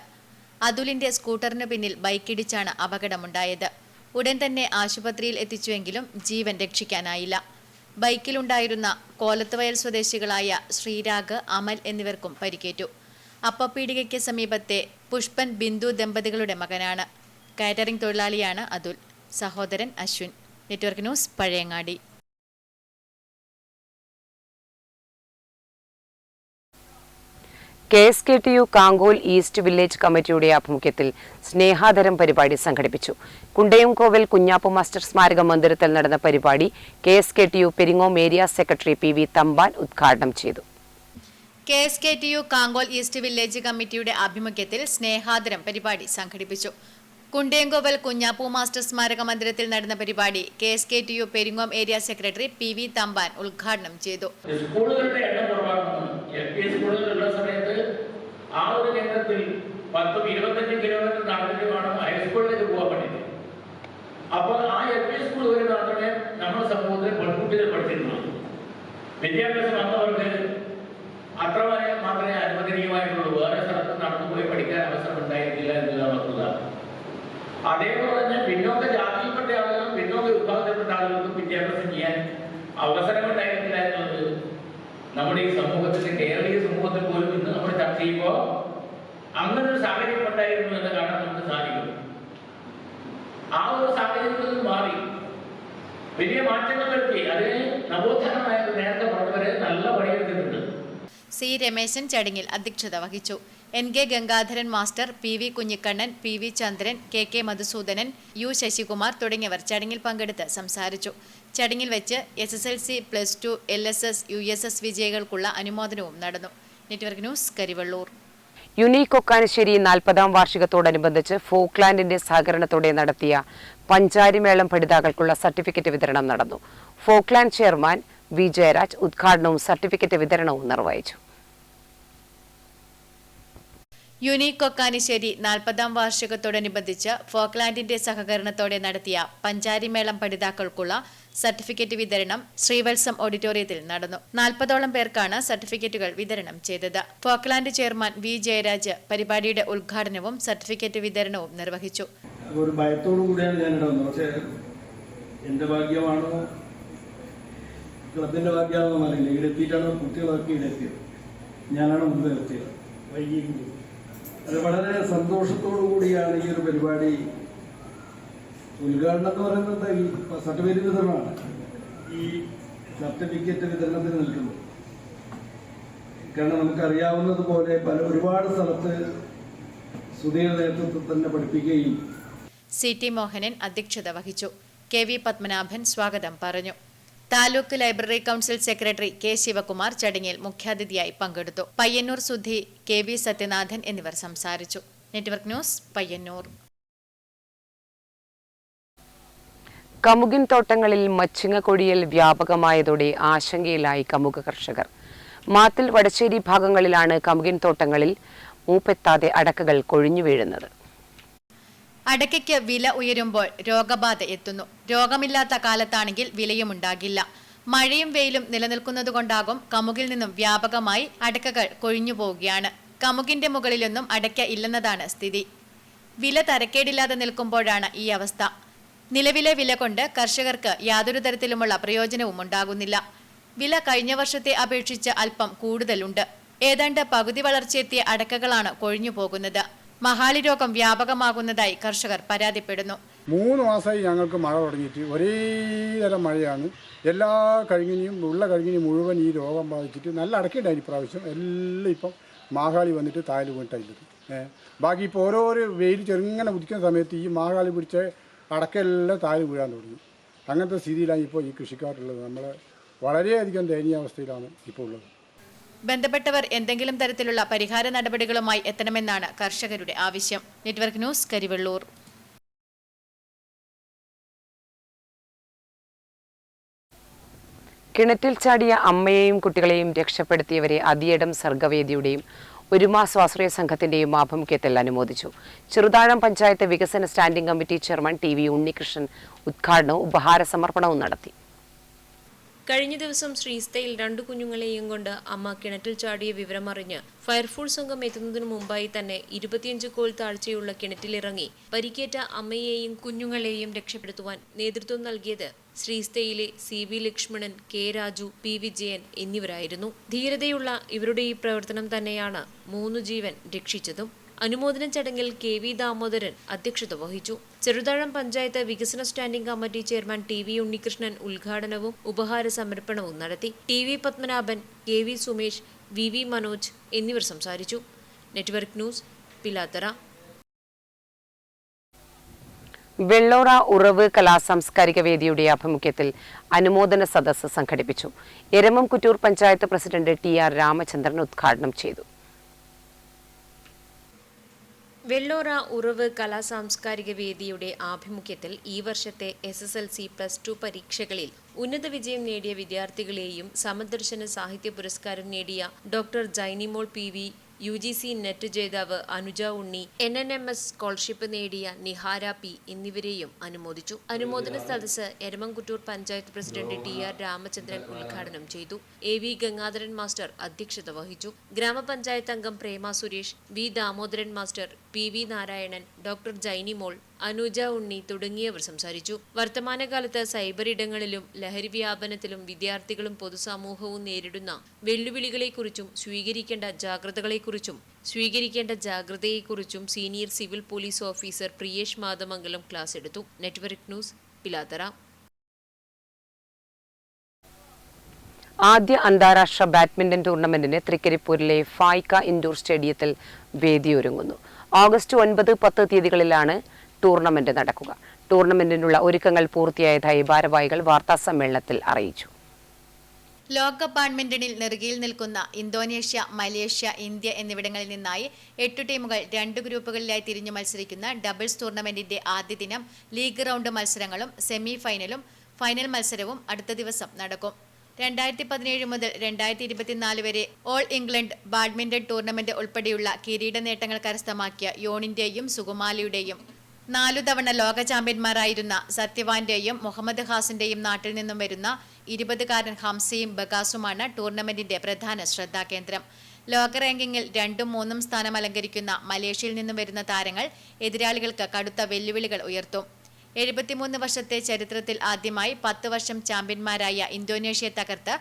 Speaker 14: അതുലിന്റെ സ്കൂട്ടറിന് പിന്നിൽ ബൈക്കിടിച്ചാണ് അപകടമുണ്ടായത്. ഉടൻ തന്നെ ആശുപത്രിയിൽ എത്തിച്ചുവെങ്കിലും ജീവൻ രക്ഷിക്കാനായില്ല. ബൈക്കിലുണ്ടായിരുന്ന കോലത്തുവയൽ സ്വദേശികളായ ശ്രീരാഗ്, അമൽ എന്നിവർക്കും പരിക്കേറ്റു. അപ്പപ്പീടികയ്ക്ക് സമീപത്തെ പുഷ്പൻ ബിന്ദു ദമ്പതികളുടെ മകനാണ്. കാറ്ററിംഗ് തൊഴിലാളിയാണ് അതുൽ. സഹോദരൻ Ashwin. Network news, Pazhayangadi.
Speaker 11: KSKTU Kankol east village കമ്മിറ്റിയുടെ ആഭിമുഖ്യത്തിൽ സ്നേഹാദരം പരിപാടി സംഘടിപ്പിച്ചു. കുണ്ടയംകോവിൽ കുഞ്ഞാപ്പു മാസ്റ്റർ സ്മാരക മന്ദിരത്തിൽ നടന്ന പരിപാടി KSKTU Peringome area secretary PV Thampan ഉദ്ഘാടനം ചെയ്തു.
Speaker 14: KSKTU കാങ്കോൽ ഈസ്റ്റ് വില്ലേജ് കമ്മിറ്റിയുടെ ആഭിമുഖ്യത്തിൽ സ്നേഹാദരം പരിപാടി സംഘടിപ്പിച്ചു. കുണ്ടയംകോവൽ കുഞ്ഞാപ്പു മാസ്റ്റർ സ്മാരക മന്ദിരത്തിൽ നടന്ന പരിപാടി KSKTU Peringome area secretary PV Thampan ഉദ്ഘാടനം ചെയ്തു.
Speaker 19: സ്കൂളുകളുടെ എണ്ണം കുറവാണ്. LP സ്കൂളുകളുള്ള സമയത്ത് ആ ഒരു കേന്ദ്രത്തിൽ 10-25 കിലോമീറ്റർ നടന്നിട്ട് വേണം ഹൈസ്കൂളിലേക്ക് പോകാൻ വേണ്ടിയിട്ട്. അപ്പോൾ ആ LP സ്കൂൾ വരെ മാത്രമേ നമ്മുടെ സമൂഹത്തിൽ പെൺകുട്ടികൾ പഠിച്ചിരുന്നുള്ളൂ. വിദ്യാഭ്യാസം വന്നവർക്ക് അത്ര മാത്രമേ അനുവദനീയമായിട്ടുള്ളൂ. വേറെ സ്ഥലത്ത് നടന്നുപോയി പഠിക്കാൻ അവസരം ഉണ്ടായിരുന്നില്ല എന്നുള്ള വസ്തുത. അതേപോലെ തന്നെ പിന്നോക്ക ജാതിയിൽപ്പെട്ട ആളുകളും പിന്നോക്ക വിഭാഗത്തിൽപ്പെട്ട ആളുകൾക്കും വിദ്യാഭ്യാസം ചെയ്യാൻ അവസരമുണ്ടായിരുന്നില്ല എന്നുള്ളത് നമ്മുടെ ഈ സമൂഹത്തിന്റെ കേരളീയ സമൂഹത്തിൽ പോലും ഇന്ന് നമ്മൾ ചർച്ച ചെയ്യുമ്പോൾ അങ്ങനെ ഒരു സാഹചര്യം ഉണ്ടായിരുന്നു എന്ന് കാണാൻ നമുക്ക് സാധിക്കും. ആ ഒരു സാഹചര്യത്തിൽ മാറി വലിയ മാറ്റങ്ങൾ വരുത്തി. അതിന് നവോത്ഥാനമായ നേരത്തെ പറഞ്ഞവരെ നല്ല വഴിയെടുത്തിട്ടുണ്ട്.
Speaker 14: സി രമേശൻ ചടങ്ങിൽ അധ്യക്ഷത വഹിച്ചു. NK Gangadharan master, PV Kunhikannan, PV ചന്ദ്രൻ, KK മധുസൂദനൻ, U ശശികുമാർ തുടങ്ങിയവർ ചടങ്ങിൽ പങ്കെടുത്ത് സംസാരിച്ചു. ചടങ്ങിൽ വെച്ച് SSLC, +2, LSS, USS വിജയികൾക്കുള്ള അനുമോദനവും നടന്നു. Network news, Karivellur.
Speaker 11: Unique Kokkanisseri 40ാം വാർഷികത്തോടനുബന്ധിച്ച് ഫോക്ലാൻഡിന്റെ സഹകരണത്തോടെ നടത്തിയ പഞ്ചാരിമേളം പഠിതാക്കൾക്കുള്ള സർട്ടിഫിക്കറ്റ് വിതരണം നടന്നു. ഫോക്ലാൻഡ് ചെയർമാൻ വി ജയരാജ് ഉദ്ഘാടനവും സർട്ടിഫിക്കറ്റ് വിതരണവും നിർവഹിച്ചു.
Speaker 14: യുണീക്ക് കൊക്കാനശ്ശേരി 40ാം വാർഷികത്തോടനുബന്ധിച്ച് ഫോക്ലാൻഡിന്റെ സഹകരണത്തോടെ നടത്തിയ പഞ്ചാരിമേളം പഠിതാക്കൾക്കുള്ള സർട്ടിഫിക്കറ്റ് വിതരണം ശ്രീവത്സം ഓഡിറ്റോറിയത്തിൽ നടന്നു. 40ഓളം പേർക്കാണ് സർട്ടിഫിക്കറ്റുകൾ വിതരണം ചെയ്തത്. ഫോക്ലാൻഡ് ചെയർമാൻ വി ജയരാജ് പരിപാടിയുടെ ഉദ്ഘാടനവും സർട്ടിഫിക്കറ്റ് വിതരണവും നിർവഹിച്ചു.
Speaker 20: ഒരു ഭയത്തോടു കൂടിയാണ് ഞാൻ ഇവിടെ വന്നത്. പക്ഷേ എന്റെ ഭാഗ്യമാണോ ക്ലബിന്റെ ഭാഗ്യമാണോ അറിയില്ല. ഇവിടെ എത്തിയിട്ടാണ് കുട്ടികളൊക്കെ ഇവിടെ എത്തിയത്. ഞാനാണ് മുമ്പ് എത്തിയത്. വൈകിട്ട് അത് വളരെ സന്തോഷത്തോടു കൂടിയാണ് ഈ ഒരു പരിപാടി ഉദ്ഘാടനം എന്ന് പറയുന്നത്. ഈ സർട്ടിഫിക്കറ്റ് വിതരണമാണ്. ഈ സർട്ടിഫിക്കറ്റ് വിതരണത്തിന് നിൽക്കുന്നത് കാരണം നമുക്കറിയാവുന്നതുപോലെ ഒരുപാട് സ്ഥലത്ത് സുധീർ നേതൃത്വത്തിൽ തന്നെ പഠിപ്പിക്കുകയും.
Speaker 14: CT മോഹനൻ അധ്യക്ഷത വഹിച്ചു. KV പത്മനാഭൻ സ്വാഗതം പറഞ്ഞു. Taluk library council secretary K Sivakumar ചടങ്ങിൽ മുഖ്യാതിഥിയായി പങ്കെടുത്തു. പയ്യന്നൂർ സുധി, KV സത്യനാഥൻ എന്നിവർ സംസാരിച്ചു. Network news, Payyanur.
Speaker 11: കമുകിൻ തോട്ടങ്ങളിൽ മച്ചിങ്ങ വ്യാപകമായതോടെ ആശങ്കയിലായി കമുക കർഷകർ. മാത്തിൽ, വടശ്ശേരി ഭാഗങ്ങളിലാണ് കമുകിൻ തോട്ടങ്ങളിൽ മൂപ്പെത്താതെ അടക്കകൾ കൊഴിഞ്ഞു വീഴുന്നത്.
Speaker 14: അടയ്ക്കയ്ക്ക് വില ഉയരുമ്പോൾ രോഗബാധ എത്തുന്നു. രോഗമില്ലാത്ത കാലത്താണെങ്കിൽ വിലയുമുണ്ടാകില്ല. മഴയും വെയിലും നിലനിൽക്കുന്നതുകൊണ്ടാകും കമുകിൽ നിന്നും വ്യാപകമായി അടക്കകൾ കൊഴിഞ്ഞു പോവുകയാണ്. കമുകിന്റെ മുകളിലൊന്നും അടയ്ക്ക ഇല്ലെന്നതാണ് സ്ഥിതി. വില തരക്കേടില്ലാതെ നിൽക്കുമ്പോഴാണ് ഈ അവസ്ഥ. നിലവിലെ വില കൊണ്ട് കർഷകർക്ക് യാതൊരു തരത്തിലുമുള്ള പ്രയോജനവും ഉണ്ടാകുന്നില്ല. വില കഴിഞ്ഞ വർഷത്തെ അപേക്ഷിച്ച് അല്പം കൂടുതലുണ്ട്. ഏതാണ്ട് പകുതി വളർച്ചയെത്തിയ അടക്കകളാണ് കൊഴിഞ്ഞു പോകുന്നത്. മഹാളി രോഗം വ്യാപകമാകുന്നതായി കർഷകർ പരാതിപ്പെടുന്നു.
Speaker 21: 3 മാസമായി ഞങ്ങൾക്ക് മഴ തുടങ്ങിയിട്ട് ഒരേ തരം മഴയാണ്. എല്ലാ കഴിഞ്ഞിനെയും മുഴുവൻ ഈ രോഗം ബാധിച്ചിട്ട് നല്ല അടക്കയുണ്ടായി. ഇപ്രാവശ്യം എല്ലാം ഇപ്പം മാഹാളി വന്നിട്ട് താഴെ വീണിട്ടുള്ളത്. ബാക്കി ഇപ്പോൾ ഓരോരോ വെയിൽ ചെറുങ്ങനെ ഉദിക്കുന്ന സമയത്ത് ഈ മാഹാളി പിടിച്ച അടക്കെല്ലാം താഴെ വീഴാൻ തുടങ്ങി. അങ്ങനത്തെ സ്ഥിതിയിലാണ് ഇപ്പോൾ ഈ കൃഷിക്കാരുള്ളത്. നമ്മൾ വളരെയധികം ദയനീയാവസ്ഥയിലാണ് ഇപ്പോൾ ഉള്ളത്.
Speaker 14: ബന്ധപ്പെട്ടവർ എന്തെങ്കിലും തരത്തിലുള്ള പരിഹാര നടപടികളുമായി എത്തണമെന്നാണ് കർഷകരുടെ ആവശ്യം. Network news, Karivellur.
Speaker 11: കിണറ്റിൽ ചാടിയ അമ്മയെയും കുട്ടികളെയും രക്ഷപ്പെടുത്തിയവരെ അതിയടം സർഗവേദിയുടെയും ഒരുമ സ്വാശ്രയ സംഘത്തിന്റെയും ആഭിമുഖ്യത്തിൽ അനുമോദിച്ചു. ചെറുതാഴം പഞ്ചായത്ത് വികസന standing committee chairman TV Unnikrishnan ഉദ്ഘാടനവും ഉപഹാര സമർപ്പണവും നടത്തി.
Speaker 17: കഴിഞ്ഞ ദിവസം ശ്രീസ്തയിൽ 2 കുഞ്ഞുങ്ങളെയും കൊണ്ട് അമ്മ കിണറ്റിൽ ചാടിയ വിവരമറിഞ്ഞ് ഫയർഫോഴ്സ് സംഘം എത്തുന്നതിനു മുമ്പായി തന്നെ 25 കോൽ താഴ്ചയുള്ള കിണറ്റിലിറങ്ങി പരിക്കേറ്റ അമ്മയെയും കുഞ്ഞുങ്ങളെയും രക്ഷപ്പെടുത്തുവാൻ നേതൃത്വം നൽകിയത് ശ്രീസ്തയിലെ CB Lakshmanan, K Raju, P Vijayan എന്നിവരായിരുന്നു. ധീരതയുള്ള ഇവരുടെ ഈ പ്രവർത്തനം തന്നെയാണ് 3 ജീവൻ രക്ഷിച്ചതും. അനുമോദന ചടങ്ങിൽ KV ദാമോദരൻ അധ്യക്ഷത വഹിച്ചു. ചെറുതാഴം പഞ്ചായത്ത് വികസന standing committee chairman TV Unnikrishnan ഉദ്ഘാടനവും ഉപഹാര സമർപ്പണവും നടത്തി. TV Padmanabhan, KV Sumesh, VV Manoj എന്നിവർ സംസാരിച്ചു. Network news, Pilathara.
Speaker 11: വെള്ളോറ ഉറവ് കലാസാംസ്കാരിക വേദിയുടെ ആഭിമുഖ്യത്തിൽ അനുമോദന സദസ്സ് സംഘടിപ്പിച്ചു. എരമംകുറ്റൂർ പഞ്ചായത്ത് പ്രസിഡന്റ് TR രാമചന്ദ്രൻ ഉദ്ഘാടനം ചെയ്തു.
Speaker 17: വെള്ളോറ ഉറവ് കലാസാംസ്കാരിക വേദിയുടെ ആഭിമുഖ്യത്തിൽ ഈ വർഷത്തെ SSLC +2 പരീക്ഷകളിൽ ഉന്നത വിജയം നേടിയ വിദ്യാർത്ഥികളെയും സമദർശന സാഹിത്യ പുരസ്കാരം നേടിയ doctor Jainimol PV, UGC net ജേതാവ് അനുജ ഉണ്ണി, NNMS സ്കോളർഷിപ്പ് നേടിയ നിഹാര P എന്നിവരെയും അനുമോദിച്ചു. അനുമോദന സദസ്സ് എരമംകുറ്റൂർ പഞ്ചായത്ത് പ്രസിഡന്റ് TR രാമചന്ദ്രൻ ഉദ്ഘാടനം ചെയ്തു. AV ഗംഗാധരൻ മാസ്റ്റർ അധ്യക്ഷത വഹിച്ചു. ഗ്രാമപഞ്ചായത്ത് അംഗം Prema Suresh, V Damodaran master, PV Narayanan, doctor Jainimol, Anuja Unni തുടങ്ങിയവർ സംസാരിച്ചു. വർത്തമാനകാലത്ത് സൈബർ ഇടങ്ങളിലും ലഹരി വ്യാപനത്തിലും വിദ്യാർത്ഥികളും പൊതുസമൂഹവും നേരിടുന്ന വെല്ലുവിളികളെക്കുറിച്ചും സ്വീകരിക്കേണ്ട ജാഗ്രതയെക്കുറിച്ചും senior civil police officer Priyesh Mathamangalam class എടുത്തു. Network news, Pilathara.
Speaker 11: ആദ്യ അന്താരാഷ്ട്ര ബാഡ്മിന്റൺ ടൂർണമെന്റിന് തൃക്കരിപ്പൂരിലെ ഫായ്ക ഇൻഡോർ സ്റ്റേഡിയത്തിൽ വേദിയൊരുങ്ങുന്നു. ഓഗസ്റ്റ് 9, 10 തീയതികളിലാണ് ടൂർണമെന്റ് നടക്കുക. ടൂർണമെന്റിനുള്ള ഒരുക്കങ്ങൾ പൂർത്തിയായതായി ഭാരവാഹികൾ വാർത്താസമ്മേളനത്തിൽ അറിയിച്ചു.
Speaker 14: ലോകകപ്പ് ബാഡ്മിന്റണിൽ നെറുകയിൽ നിൽക്കുന്ന ഇന്തോനേഷ്യ, മലേഷ്യ, ഇന്ത്യ എന്നിവിടങ്ങളിൽ നിന്നായി 8 ടീമുകൾ 2 ഗ്രൂപ്പുകളിലായി തിരിഞ്ഞു മത്സരിക്കുന്ന ഡബിൾസ് ടൂർണമെന്റിന്റെ ആദ്യ ദിനം ലീഗ് റൗണ്ട് മത്സരങ്ങളും സെമി ഫൈനലും ഫൈനൽ മത്സരവും അടുത്ത ദിവസം നടക്കും. 2017 മുതൽ 2024 വരെ ഓൾ ഇംഗ്ലണ്ട് ബാഡ്മിന്റൺ ടൂർണമെന്റ് ഉൾപ്പെടെയുള്ള കിരീട നേട്ടങ്ങൾ കരസ്ഥമാക്കിയ യോണിന്റെയും സുകുമാലിയുടെയും 4 തവണ ലോക ചാമ്പ്യന്മാരായിരുന്ന സത്യവാന്റെയും മുഹമ്മദ് ഹാസിന്റെയും നാട്ടിൽ നിന്നും വരുന്ന 20കാരൻ ഹംസയും ബഗാസുമാണ് ടൂർണമെന്റിന്റെ പ്രധാന ശ്രദ്ധാകേന്ദ്രം. ലോക റാങ്കിങ്ങിൽ 2ഉം 3ഉം സ്ഥാനം അലങ്കരിക്കുന്ന മലേഷ്യയിൽ നിന്നും വരുന്ന താരങ്ങൾ എതിരാളികൾക്ക് കടുത്ത വെല്ലുവിളികൾ ഉയർത്തും. 73 വർഷത്തെ ചരിത്രത്തിൽ ആദ്യമായി 10 വർഷം ചാമ്പ്യന്മാരായ ഇന്തോനേഷ്യയെ തകർത്ത്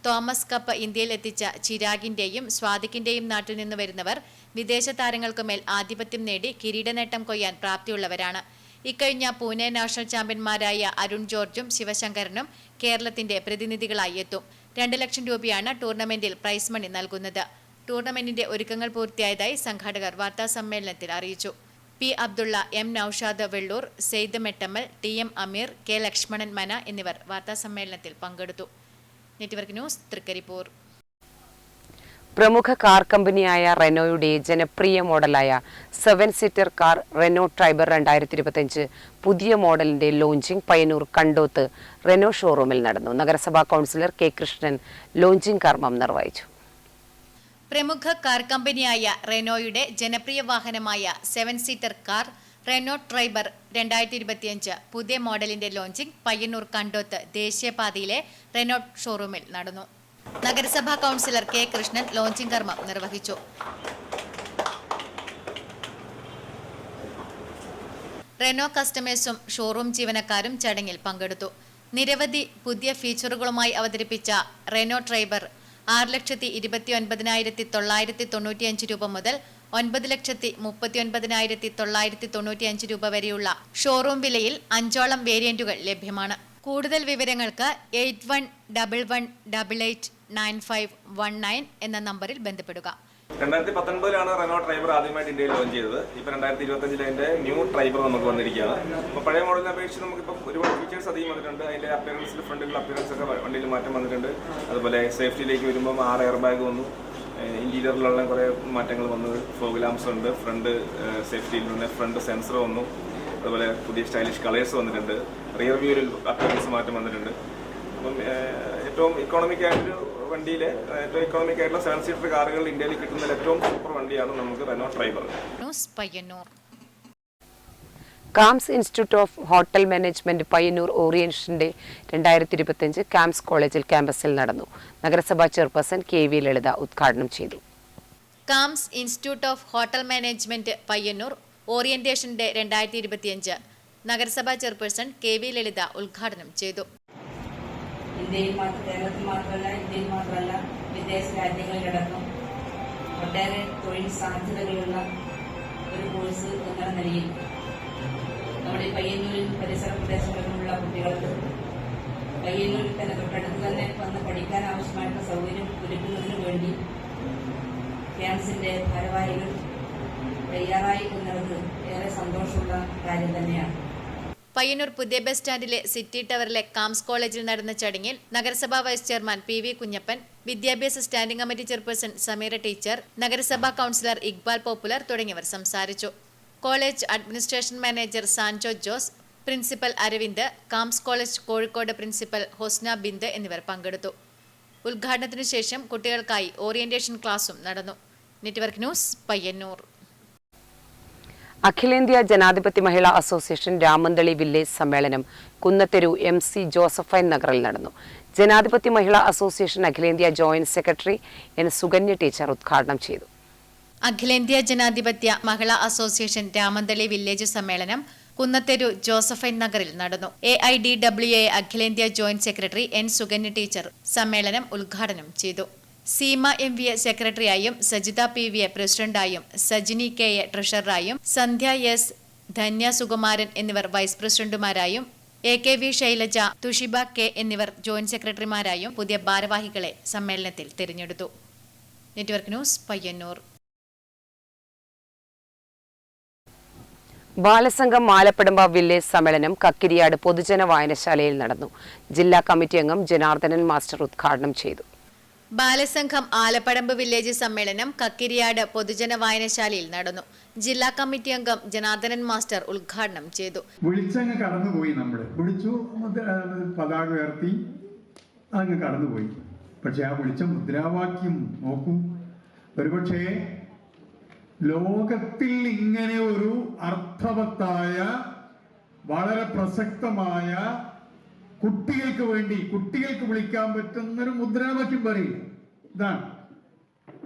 Speaker 14: തോമസ് കപ്പ് ഇന്ത്യയിൽ എത്തിച്ച ചിരാഗിന്റെയും സ്വാദിഖിന്റെയും നാട്ടിൽ നിന്ന് വരുന്നവർ വിദേശ താരങ്ങൾക്കുമേൽ ആധിപത്യം നേടി കിരീട നേട്ടം കൊയ്യാൻ പ്രാപ്തിയുള്ളവരാണ്. ഇക്കഴിഞ്ഞ പൂനെ നാഷണൽ ചാമ്പ്യന്മാരായ അരുൺ ജോർജും ശിവശങ്കരനും കേരളത്തിന്റെ പ്രതിനിധികളായി എത്തും. 2 ലക്ഷം രൂപയാണ് ടൂർണമെന്റിൽ പ്രൈസ് മണി നൽകുന്നത്. ടൂർണമെന്റിന്റെ ഒരുക്കങ്ങൾ പൂർത്തിയായതായി സംഘാടകർ വാർത്താസമ്മേളനത്തിൽ അറിയിച്ചു. P Abdulla, M Noushad Vellur, Syed Mettammal, T M Ameer, K Lakshmanan Mana എന്നിവർ വാർത്താസമ്മേളനത്തിൽ പങ്കെടുത്തു. Network news, Trikaripur.
Speaker 11: പ്രമുഖ കാർ കമ്പനിയായ റെനോയുടെ ജനപ്രിയ മോഡലായ 7 സീറ്റർ കാർ റെനോ ട്രൈബർ 2025 പുതിയ മോഡലിന്റെ ലോഞ്ചിംഗ് പയ്യന്നൂർ കണ്ടോത്ത് റെനോ ഷോറൂമിൽ നടന്നു. നഗരസഭാ കൗൺസിലർ കെ കൃഷ്ണൻ ലോഞ്ചിംഗ് കർമ്മം നിർവഹിച്ചു.
Speaker 14: പ്രമുഖ കാർ കമ്പനിയായ റെനോയുടെ ജനപ്രിയ വാഹനമായ 7 സീറ്റർ കാർ റെനോ ട്രൈബർ 2025 പുതിയ മോഡലിന്റെ ലോഞ്ചിംഗ് പയ്യന്നൂർ കണ്ടോത്ത് ദേശീയപാതയിലെ റെനോ ഷോറൂമിൽ നടന്നു. നഗരസഭാ കൗൺസിലർ കെ കൃഷ്ണൻ ലോഞ്ചിംഗ് കർമ്മം നിർവഹിച്ചു. റെനോ കസ്റ്റമേഴ്സും ഷോറൂം ജീവനക്കാരും ചടങ്ങിൽ പങ്കെടുത്തു. നിരവധി പുതിയ ഫീച്ചറുകളുമായി അവതരിപ്പിച്ച റെനോ ട്രൈബർ 6,29,995 രൂപ മുതൽ 9,39,995 രൂപ വരെയുള്ള ഷോറൂം വിലയിൽ 5ഓളം വേരിയന്റുകൾ ലഭ്യമാണ്. കൂടുതൽ വിവരങ്ങൾക്ക് 8111889519 എന്ന നമ്പറിൽ ബന്ധപ്പെടുക.
Speaker 1: 2019 റെനോ ട്രൈബർ ആദ്യമായിട്ട് ഇന്ത്യയിൽ ലോഞ്ച് ചെയ്തത്. ഇപ്പോൾ 2025 അതിന്റെ ന്യൂ ട്രൈബർ നമുക്ക് വന്നിരിക്കുകയാണ്. അപ്പോൾ പഴയ മോഡലിനെ അപേക്ഷിച്ച് നമുക്കിപ്പോൾ ഒരുപാട് ഫീച്ചേഴ്സ് അധികം വന്നിട്ടുണ്ട്. അതിന്റെ അപ്പിയറൻസിൽ ഫ്രണ്ടിലുള്ള അപ്പിയറൻസ് ഒക്കെ വണ്ടിയിൽ മാറ്റം വന്നിട്ടുണ്ട്. അതുപോലെ സേഫ്റ്റിയിലേക്ക് വരുമ്പോൾ 6 എയർ ബാഗ് വന്നു. ഇന്റീരിയറിലുള്ള കുറേ മാറ്റങ്ങൾ വന്നു. ഫോഗ് ലാംപ്സ് ഉണ്ട്. ഫ്രണ്ട് സേഫ്റ്റിയിൽ നിന്ന് ഫ്രണ്ട് സെൻസർ വന്നു. അതുപോലെ പുതിയ സ്റ്റൈലിഷ് കളേഴ്സ് വന്നിട്ടുണ്ട്. റിയർ വ്യൂവിൽ അപ്പിയറൻസ് മാറ്റം വന്നിട്ടുണ്ട്. അപ്പം ഏറ്റവും ഇക്കോണമിക് ആയിട്ടൊരു വണ്ടിയിലെ ഏറ്റവും ഇക്കോണമിക് ആയിട്ടുള്ള 7 സീറ്റർ കാറുകൾ ഇന്ത്യയിൽ കിട്ടുന്ന ഏറ്റവും സൂപ്പർ വണ്ടിയാണ് നമുക്ക് Renault Triber.
Speaker 11: Cams institute of hotel management Payyannur ഓറിയന്റേഷന്റെ 2025 കാംസ് കോളേജിൽ ക്യാമ്പസിൽ നടന്നു. നഗരസഭാ ചെയർപേഴ്സൺ കെ വി ലളിത ഉദ്ഘാടനം ചെയ്തു.
Speaker 14: Cams institute of hotel management Payyannur ഓറിയന്റേഷന്റെ 2025 നഗരസഭാ ചെയർപേഴ്സൺ കെ വി ലളിത ഉദ്ഘാടനം ചെയ്തു.
Speaker 16: കേരളത്തിൽ മാത്രമല്ല, ഇന്ത്യയിൽ മാത്രമല്ല, വിദേശ രാജ്യങ്ങളിലടക്കം ഒട്ടേറെ തൊഴിൽ സാധ്യതകളുള്ള ഒരു കോഴ്സ് എന്ന നിലയിൽ നമ്മുടെ പയ്യന്നൂരിൽ പരിസര പ്രദേശങ്ങളിലുള്ള കുട്ടികൾക്ക് പയ്യന്നൂരിൽ തന്നെ തൊട്ടടുത്ത് തന്നെ വന്ന് പഠിക്കാൻ ആവശ്യമായിട്ടുള്ള സൗകര്യം ഒരുക്കുന്നതിന് വേണ്ടി ക്യാമ്പസിന്റെ ഭാരവാഹികൾ തയ്യാറായി എന്നുള്ളത് ഏറെ സന്തോഷമുള്ള കാര്യം തന്നെയാണ്.
Speaker 14: പയ്യന്നൂർ പുതിയ ബസ് സ്റ്റാൻഡിലെ സിറ്റി ടവറിലെ കാംസ് കോളേജിൽ നടന്ന ചടങ്ങിൽ നഗരസഭാ vice chairman P V Kunhappan, വിദ്യാഭ്യാസ standing committee chairperson Sameera teacher, നഗരസഭാ കൗൺസിലർ ഇക്ബാൽ പോപ്പുലർ തുടങ്ങിയവർ സംസാരിച്ചു. College administration manager Sanjo Jose, principal Aravind, Cams college Kozhikode principal Hosna Bind എന്നിവർ പങ്കെടുത്തു. ഉദ്ഘാടനത്തിനു ശേഷം കുട്ടികൾക്കായി ഓറിയന്റേഷൻ ക്ലാസും നടന്നു. Network news, Payyannur.
Speaker 11: അഖിലേന്ത്യാ ജനാധിപത്യ മഹിളാ അസോസിയേഷൻ രാമന്തളി വില്ലേജ് സമ്മേളനം കുന്നത്തെരു MC ജോസഫൈൻ നഗറിൽ നടന്നു. ജനാധിപത്യ മഹിളാ അസോസിയേഷൻ അഖിലേന്ത്യാ joint secretary N Sukanya teacher ഉദ്ഘാടനം ചെയ്തു.
Speaker 14: അഖിലേന്ത്യാ ജനാധിപത്യ മഹിളാ അസോസിയേഷൻ രാമന്തളി വില്ലേജ് സമ്മേളനം കുന്നത്തെരു ജോസഫൈൻ നഗറിൽ നടന്നു. AIDWA അഖിലേന്ത്യാ joint secretary N Sukanya teacher സമ്മേളനം ഉദ്ഘാടനം ചെയ്തു. Seema MVA സെക്രട്ടറിയായും Sajitha PVA പ്രസിഡന്റായും Sajini KA ട്രഷററായും സന്ധ്യ S, ധന്യ സുകുമാരൻ എന്നിവർ വൈസ് പ്രസിഡന്റുമാരായും AKV ശൈലജ, തുഷിബ കെ എന്നിവർ ജോയിന്റ് സെക്രട്ടറിമാരായും പുതിയ ഭാരവാഹികളെ സമ്മേളനത്തിൽ തിരഞ്ഞെടുത്തു. Network news, Payyannur.
Speaker 11: Balasangham Malappadamba village സമ്മേളനം കക്കിരിയാട് പൊതുജന വായനശാലയിൽ നടന്നു. ജില്ലാ കമ്മിറ്റി അംഗം ജനാർദ്ദനൻ മാസ്റ്റർ ഉദ്ഘാടനം ചെയ്തു.
Speaker 14: ബാലസംഘം ആലപ്പടമ്പ് വില്ലേജ് സമ്മേളനം കക്കിരിയാട് പൊതുജന വായനശാലയിൽ നടന്നു. ജില്ലാ കമ്മിറ്റി അംഗം ജനാർദ്ദനൻ മാസ്റ്റർ ഉദ്ഘാടനം ചെയ്തു.
Speaker 15: വിളിച്ചങ്ങ് കടന്നുപോയി, നമ്മൾ വിളിച്ചു, പതാക ഉയർത്തി അങ്ങ് കടന്നുപോയി. പക്ഷെ ആ വിളിച്ച മുദ്രാവാക്യം നോക്കൂ. ഒരുപക്ഷേ ലോകത്തിൽ ഇങ്ങനെ ഒരു അർത്ഥവത്തായ വളരെ പ്രസക്തമായ കുട്ടികൾക്ക് വേണ്ടി കുട്ടികൾക്ക് വിളിക്കാൻ പറ്റുന്നൊരു മുദ്രാവാക്യം പറയില്ല. ഇതാണ്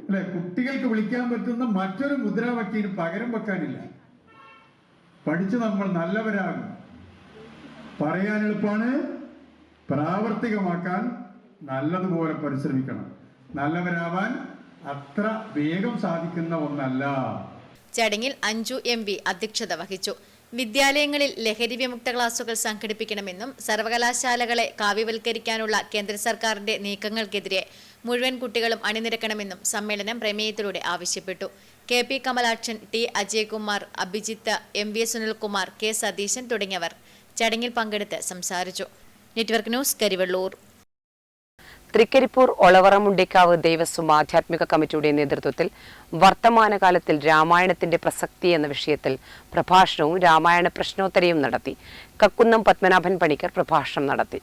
Speaker 15: അല്ലെ, കുട്ടികൾക്ക് വിളിക്കാൻ പറ്റുന്ന മറ്റൊരു മുദ്രാവാക്യം പകരം വെക്കാനില്ല. പഠിച്ച് നമ്മൾ നല്ലവരാകും. പറയാൻ എളുപ്പമാണ്, പ്രാവർത്തികമാക്കാൻ നല്ലതുപോലെ പരിശ്രമിക്കണം. നല്ലവരാവാൻ അത്ര വേഗം സാധിക്കുന്ന ഒന്നല്ല.
Speaker 14: ചടങ്ങിൽ അഞ്ജു MV അധ്യക്ഷത വഹിച്ചു. വിദ്യാലയങ്ങളിൽ ലഹരി വിമുക്ത ക്ലാസുകൾ സംഘടിപ്പിക്കണമെന്നും സർവകലാശാലകളെ കാവ്യവൽക്കരിക്കാനുള്ള കേന്ദ്ര സർക്കാരിന്റെ നീക്കങ്ങൾക്കെതിരെ മുഴുവൻ കുട്ടികളും അണിനിരക്കണമെന്നും സമ്മേളനം പ്രമേയത്തിലൂടെ ആവശ്യപ്പെട്ടു. KP Kamalakshan, T Ajaykumar, Abhijith, MV Sunilkumar, K Satheesan തുടങ്ങിയവർ ചടങ്ങിൽ പങ്കെടുത്ത് സംസാരിച്ചു. Network news, Karivellur.
Speaker 11: തൃക്കരിപ്പൂർ ഒളവറ മുണ്ടേക്കാവ് ദേവസ്വം ആധ്യാത്മിക കമ്മിറ്റിയുടെ നേതൃത്വത്തിൽ വർത്തമാനകാലത്തിൽ രാമായണത്തിന്റെ പ്രസക്തി എന്ന വിഷയത്തിൽ പ്രഭാഷണവും രാമായണ പ്രശ്നോത്തരയും നടത്തി. കക്കുന്നം പത്മനാഭൻ പണിക്കർ പ്രഭാഷണം നടത്തി.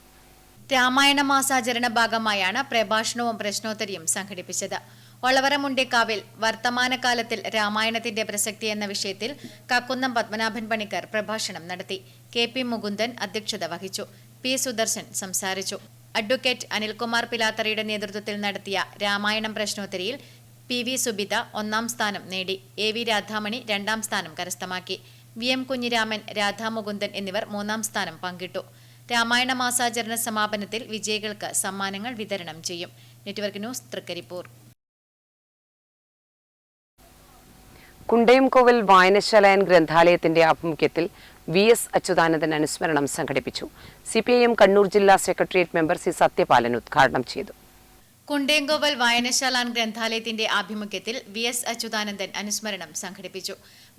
Speaker 14: രാമായണ മാസാചരണ ഭാഗമായാണ് പ്രഭാഷണവും പ്രശ്നോത്തരയും സംഘടിപ്പിച്ചത്. ഒളവറ മുണ്ടേക്കാവിൽ വർത്തമാനകാലത്തിൽ രാമായണത്തിന്റെ പ്രസക്തി എന്ന വിഷയത്തിൽ കക്കുന്നം പത്മനാഭൻ പണിക്കർ പ്രഭാഷണം നടത്തി. KP മുകുന്ദൻ അധ്യക്ഷത വഹിച്ചു. P സുദർശൻ സംസാരിച്ചു. അഡ്വക്കേറ്റ് അനിൽകുമാർ പിലാത്തറയുടെ നേതൃത്വത്തിൽ നടത്തിയ രാമായണം പ്രശ്നോത്തരിയിൽ PV സുബിത 1ാം സ്ഥാനം നേടി. AV രാധാമണി 2ാം സ്ഥാനം കരസ്ഥമാക്കി. VM കുഞ്ഞിരാമൻ, രാധാ മുകുന്ദൻ എന്നിവർ 3ാം സ്ഥാനം പങ്കിട്ടു. രാമായണ മാസാചരണ സമാപനത്തിൽ വിജയികൾക്ക് സമ്മാനങ്ങൾ വിതരണം ചെയ്യും. Network news, Trikaripur.
Speaker 11: കുണ്ടയംകോവിൽ വായനശാല ഗ്രന്ഥാലയത്തിന്റെ ആഭിമുഖ്യത്തിൽ VS അച്യുതാനന്ദൻ അനുസ്മരണം സംഘടിപ്പിച്ചു. CPIM കണ്ണൂർ ജില്ലാ സെക്രട്ടേറിയറ്റ് മെമ്പർ C സത്യപാലൻ ഉദ്ഘാടനം ചെയ്തു.
Speaker 14: കുണ്ടയംകോവൽ വായനശാല ഗ്രന്ഥാലയത്തിന്റെ ആഭിമുഖ്യത്തിൽ VS അച്യുതാനന്ദൻ അനുസ്മരണം സംഘടിപ്പിച്ചു.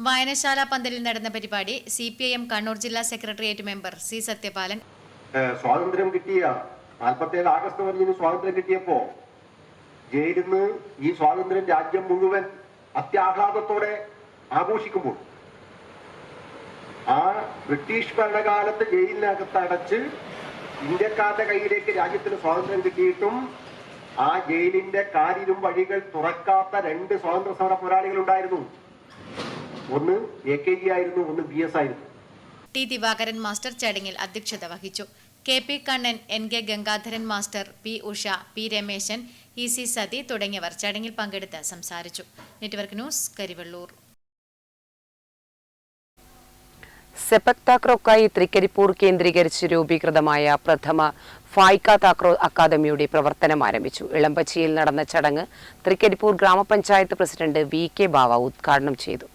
Speaker 14: വായനശാല പന്തലിൽ നടന്ന പരിപാടി CPIM കണ്ണൂർ ജില്ലാ സെക്രട്ടേറിയറ്റ് മെമ്പർ C സത്യപാലൻ
Speaker 2: സ്വാതന്ത്ര്യം കിട്ടിയ 47 ആഗസ്റ്റ് 1 സ്വാതന്ത്ര്യം കിട്ടിയപ്പോ ജയിലിൽ നിന്ന് ഈ സ്വാതന്ത്ര്യം രാജ്യം മുഴുവൻ അത്യാഹ്ലാദത്തോടെ ആഘോഷിക്കുമ്പോൾ ആ ബ്രിട്ടീഷ് ഭരണകാലത്ത് ജയിലിനകത്ത് അടച്ച് ഇന്ത്യക്കാരുടെ കയ്യിലേക്ക് രാജ്യത്തിന് സ്വാതന്ത്ര്യം കിട്ടിയിട്ടും ആ ജയിലിന്റെ കാലിലും വഴികൾ തുറക്കാത്ത 2 സ്വാതന്ത്ര്യ സമര പോരാളികൾ ഉണ്ടായിരുന്നു. ഒന്ന് AKG ആയിരുന്നു, ഒന്ന് BS ആയിരുന്നു.
Speaker 14: T ദിവാകരൻ മാസ്റ്റർ ചടങ്ങിൽ അധ്യക്ഷത വഹിച്ചു. KP Kannan, NK Gangadharan master, P Usha, P Rameshan, EC Sathi തുടങ്ങിയവർ ചടങ്ങിൽ പങ്കെടുത്ത് സംസാരിച്ചു. Network news, Karivellur.
Speaker 11: സെപക് താക്രോക്കായി തൃക്കരിപ്പൂർ കേന്ദ്രീകരിച്ച് രൂപീകൃതമായ പ്രഥമ ഫായ്ക താക്രോ അക്കാദമിയുടെ പ്രവർത്തനം ആരംഭിച്ചു. ഇളമ്പച്ചിയിൽ നടന്ന ചടങ്ങ് തൃക്കരിപ്പൂർ ഗ്രാമപഞ്ചായത്ത് പ്രസിഡന്റ് VK ബാവ ഉദ്ഘാടനം ചെയ്തു.